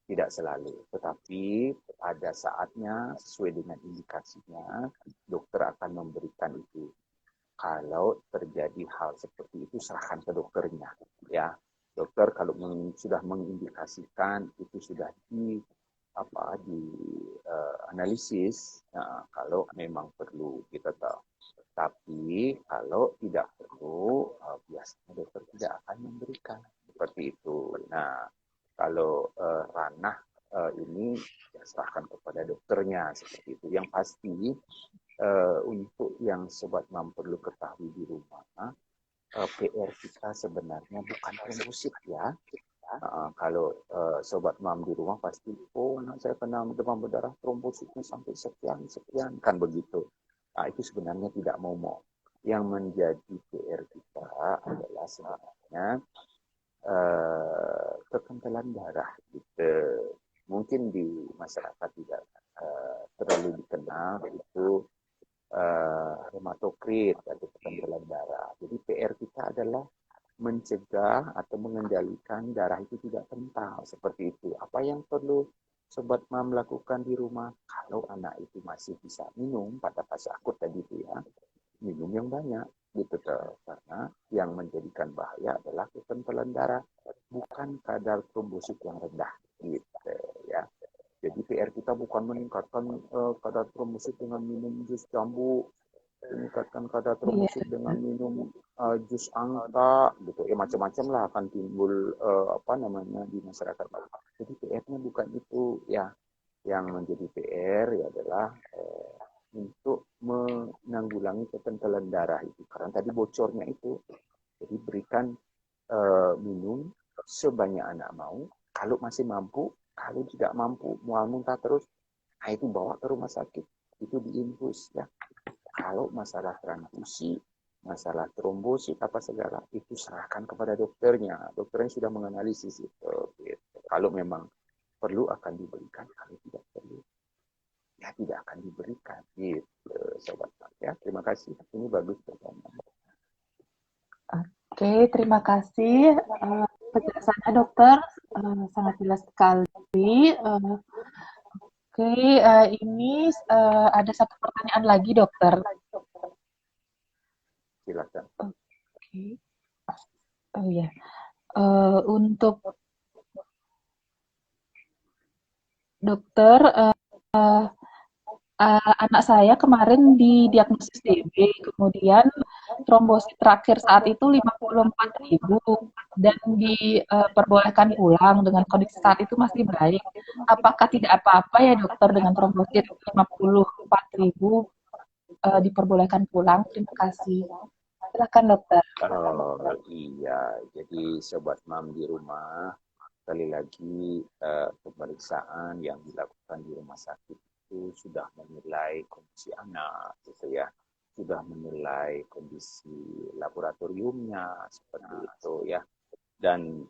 Tidak selalu, tetapi pada saatnya sesuai dengan indikasinya, dokter akan memberikan itu. Kalau terjadi hal seperti itu, serahkan ke dokternya. Ya, dokter kalau sudah mengindikasikan itu sudah analisis, kalau memang perlu kita tahu. Tapi kalau tidak perlu, biasanya dokter tidak akan memberikan seperti itu. Nah, kalau ranah ini ya serahkan kepada dokternya seperti itu. Yang pasti untuk yang sobat mam perlu ketahui di rumah, PR kita sebenarnya bukan trombosit ya, Kalau sobat mam di rumah pasti, oh anak saya kena demam berdarah, trombositnya sampai sekian sekian, kan begitu. Nah, itu sebenarnya tidak mau. Yang menjadi PR kita adalah sebenarnya kekentalan darah gitu. Mungkin di masyarakat tidak terlalu dikenal itu hematokrit atau kekentalan darah. Jadi PR kita adalah mencegah atau mengendalikan darah itu tidak kental seperti itu. Apa yang perlu sobat mam lakukan di rumah kalau anak itu masih bisa minum pada fase akut tadi itu ya, minum yang banyak gitu tuh. Karena yang menjadikan bahaya adalah kekentalan darah, bukan kadar trombosit yang rendah gitu ya. Jadi PR kita bukan meningkatkan kadar trombosit dengan minum jus jambu, meningkatkan kadar trombosit dengan minum jus angka gitu ya, macam-macam lah akan timbul di masyarakat. Jadi PR-nya bukan itu ya. Yang menjadi PR ya adalah untuk menanggulangi kekentalan darah itu, karena tadi bocornya itu. Jadi berikan minum sebanyak anak mau, kalau masih mampu. Kalau tidak mampu, mual muntah terus, nah itu bawa ke rumah sakit, itu diinfus ya. Kalau masalah transfusi, masalah trombosit apa segala, itu serahkan kepada dokternya. Dokternya sudah menganalisis itu. Gitu. Kalau memang perlu akan diberikan, kalau tidak perlu, ya tidak akan diberikan. Gitu, sobat. Ya, terima kasih. Ini bagus pertanyaan. Oke, terima kasih penjelasannya dokter, sangat jelas sekali. Oke, ini ada satu pertanyaan lagi dokter. Silakan. Oke. Oh ya, untuk dokter, anak saya kemarin didiagnosis DB, kemudian trombosit terakhir saat itu 54.000 dan diperbolehkan pulang dengan kondisi saat itu masih baik. Apakah tidak apa-apa ya dokter dengan trombosit 54.000 diperbolehkan pulang? Terima kasih. Silakan dokter. Iya, jadi sobat mam di rumah, sekali lagi pemeriksaan yang dilakukan di rumah sakit itu sudah menilai kondisi anak, gitu ya, sudah menilai kondisi laboratoriumnya seperti itu ya, dan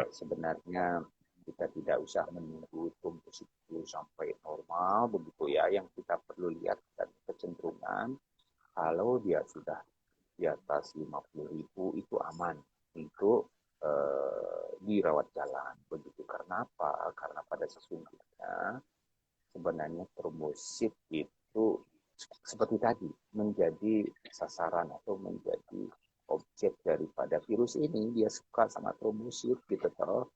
sebenarnya kita tidak usah menunggu trombosit itu sampai normal begitu ya. Yang kita perlu lihat dan kecenderungan kalau dia sudah di atas 50.000 itu aman untuk dirawat jalan begitu. Karena apa? Karena pada sesungguhnya sebenarnya trombosit itu seperti tadi menjadi sasaran atau menjadi objek daripada virus ini. Dia suka sama trombosit gitu toh.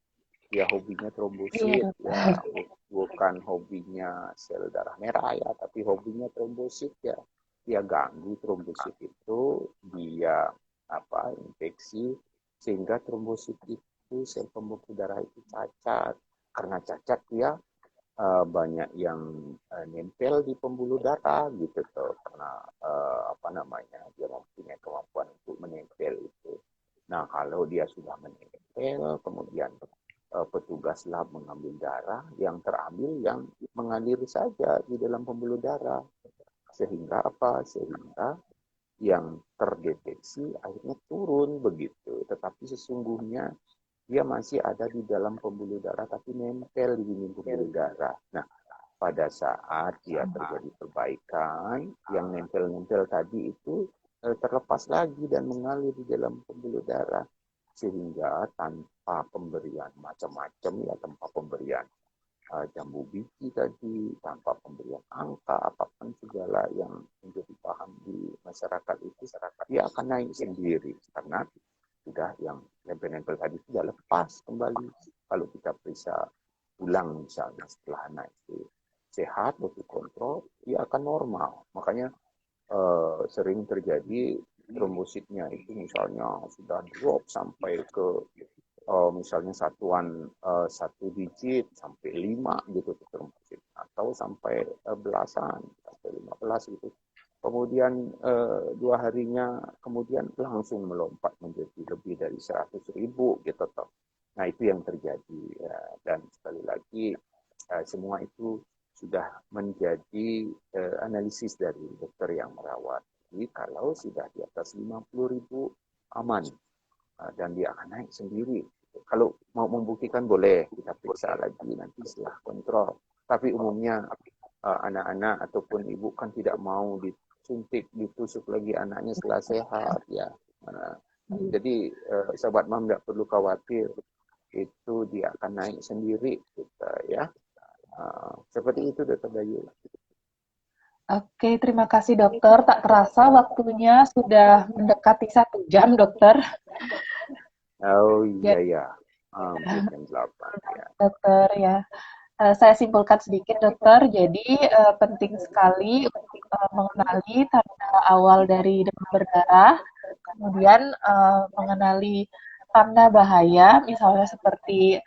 Dia hobinya trombosit ya, bukan hobinya sel darah merah ya, tapi hobinya trombosit ya. Dia ganggu trombosit itu, dia infeksi sehingga trombosit itu, sel pembekuan darah itu cacat. Karena cacat dia banyak yang nempel di pembuluh darah gitu tuh, karena dia mempunyai kemampuan untuk menempel itu. Nah, kalau dia sudah menempel, kemudian petugas lab mengambil darah, yang terambil yang mengalir saja di dalam pembuluh darah. Sehingga Sehingga yang terdeteksi akhirnya turun begitu. Tetapi sesungguhnya dia masih ada di dalam pembuluh darah, tapi nempel di dinding pembuluh darah. Nah, pada saat dia terjadi perbaikan, yang nempel-nempel tadi itu terlepas lagi dan mengalir di dalam pembuluh darah. Sehingga tanpa pemberian macam-macam ya, tanpa pemberian jambu biji tadi, tanpa pemberian angka, apapun segala yang menjadi paham di masyarakat itu, dia akan naik sendiri. Karena sudah yang nempel-nempel tadi sudah lepas kembali. Kalau kita periksa ulang misalnya setelah naik itu sehat, betul kontrol, dia akan normal. Makanya sering terjadi trombositnya itu misalnya sudah drop sampai ke misalnya satuan 1 digit sampai 5 gitu trombosit, atau sampai belasan sampai 15 gitu. Kemudian 2 harinya kemudian langsung melompat menjadi lebih dari 100.000 gitu toh. Nah, itu yang terjadi. Ya. Dan sekali lagi, semua itu sudah menjadi analisis dari dokter yang merawat. Jadi kalau sudah di atas 50.000 aman, dan dia akan naik sendiri. Kalau mau membuktikan boleh kita periksa lagi nanti setelah kontrol. Tapi umumnya anak-anak ataupun ibu kan tidak mau disuntik, ditusuk lagi anaknya setelah sehat ya. Jadi sahabat mam tidak perlu khawatir, itu dia akan naik sendiri kita ya. Seperti itu Dr. Dayu. Oke, terima kasih dokter. Tak terasa waktunya sudah mendekati 1 jam, dokter. Oh iya ya, hampir jam 8 ya. Dokter ya. Saya simpulkan sedikit dokter, jadi penting sekali untuk mengenali tanda awal dari demam berdarah, kemudian mengenali tanda bahaya, misalnya seperti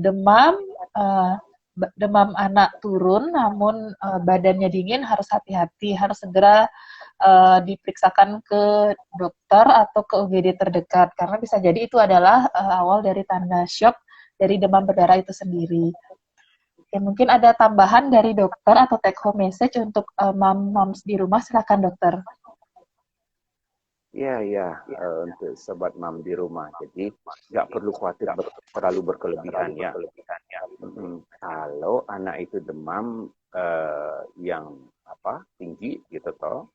demam, demam anak turun, namun badannya dingin, harus hati-hati, harus segera diperiksakan ke dokter atau ke UGD terdekat, karena bisa jadi itu adalah awal dari tanda shock dari demam berdarah itu sendiri. Ya, mungkin ada tambahan dari dokter atau take home message untuk moms di rumah, silakan dokter. Ya, untuk sobat mam di rumah. Jadi nggak perlu khawatir terlalu berkelebihan ya. Kalau anak itu demam yang tinggi gitu toh,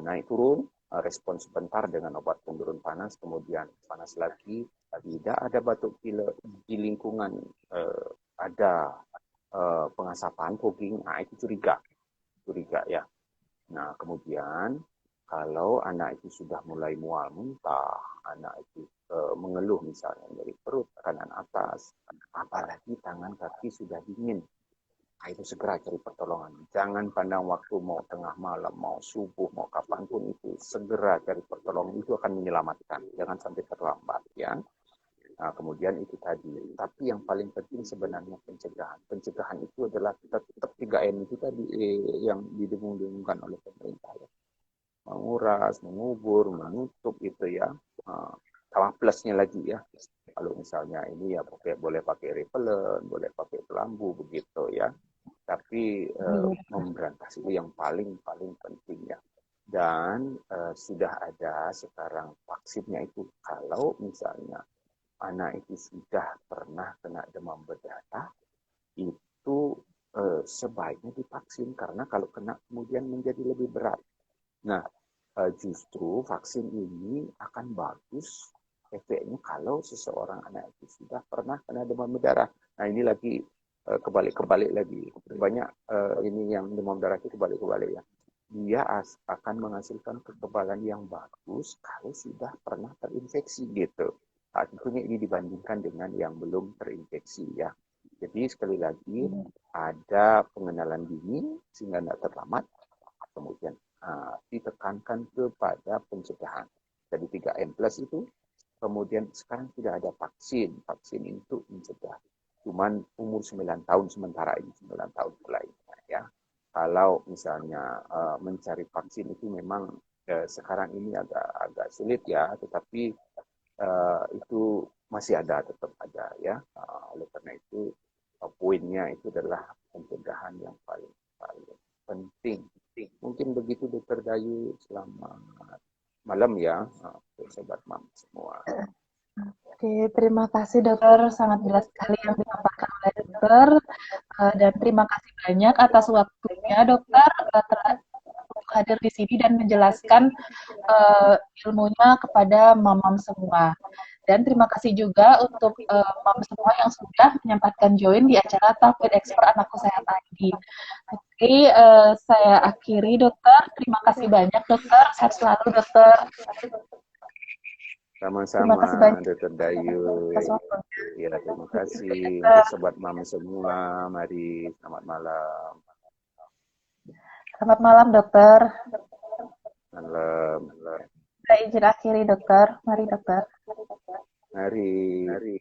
naik turun, respon sebentar dengan obat penurun panas, kemudian panas lagi, tidak ada batuk pilek di lingkungan, ada pengasapan, fogging, nah itu curiga ya. Nah kemudian kalau anak itu sudah mulai mual muntah, anak itu mengeluh misalnya dari perut kanan atas, apalagi tangan kaki sudah dingin, nah itu segera cari pertolongan. Jangan pandang waktu mau tengah malam, mau subuh, mau kapanpun, itu segera cari pertolongan, itu akan menyelamatkan. Jangan sampai terlambat ya. Nah, kemudian itu tadi. Tapi yang paling penting sebenarnya pencegahan. Pencegahan itu adalah kita tetap 3M itu tadi yang didengung-dengungkan oleh pemerintah ya. Menguras, mengubur, menutup itu ya. Sama plusnya lagi ya. Kalau misalnya ini ya boleh pakai repellent, boleh pakai pelambu begitu ya. Tapi memberantas itu yang paling penting ya. Dan sudah ada sekarang vaksinnya itu. Kalau misalnya anak itu sudah pernah kena demam berdarah, itu sebaiknya divaksin, karena kalau kena kemudian menjadi lebih berat. Nah, justru vaksin ini akan bagus efeknya kalau seseorang anak itu sudah pernah kena demam berdarah. Nah, ini lagi kebalik lagi. Banyak ini yang demam berdarah itu kebalik ya. Dia akan menghasilkan kekebalan yang bagus kalau sudah pernah terinfeksi gitu. Nah, tentunya ini dibandingkan dengan yang belum terinfeksi ya. Jadi sekali lagi ada pengenalan dini sehingga tidak terlambat. Kemudian ditekankan kepada pencegahan. Jadi 3M plus itu. Kemudian sekarang sudah ada vaksin itu mencegah. Cuman umur 9 tahun sementara ini, 9 tahun mulai ya. Kalau misalnya mencari vaksin itu memang sekarang ini agak sulit ya, tetapi itu masih tetap ada ya. Oleh karena itu poinnya itu adalah pencegahan yang paling penting. Mungkin begitu Dokter Dayu. Selamat malam ya sobat mam semua. Oke, terima kasih dokter, sangat jelas sekali yang disampaikan oleh dokter, dan terima kasih banyak atas waktunya dokter untuk hadir di sini dan menjelaskan ilmunya kepada mam-mam semua. Dan terima kasih juga untuk mam semua yang sudah menyempatkan join di acara Talk with Expert Anakku Sehat ID. Oke, saya akhiri dokter. Terima kasih banyak dokter. Sehat selalu dokter. Sama-sama Dokter Dayu. Ya, terima kasih untuk sobat mam semua. Mari, selamat malam. Selamat malam dokter. Malam. Saya izin akhiri dokter. Mari dokter. Mari.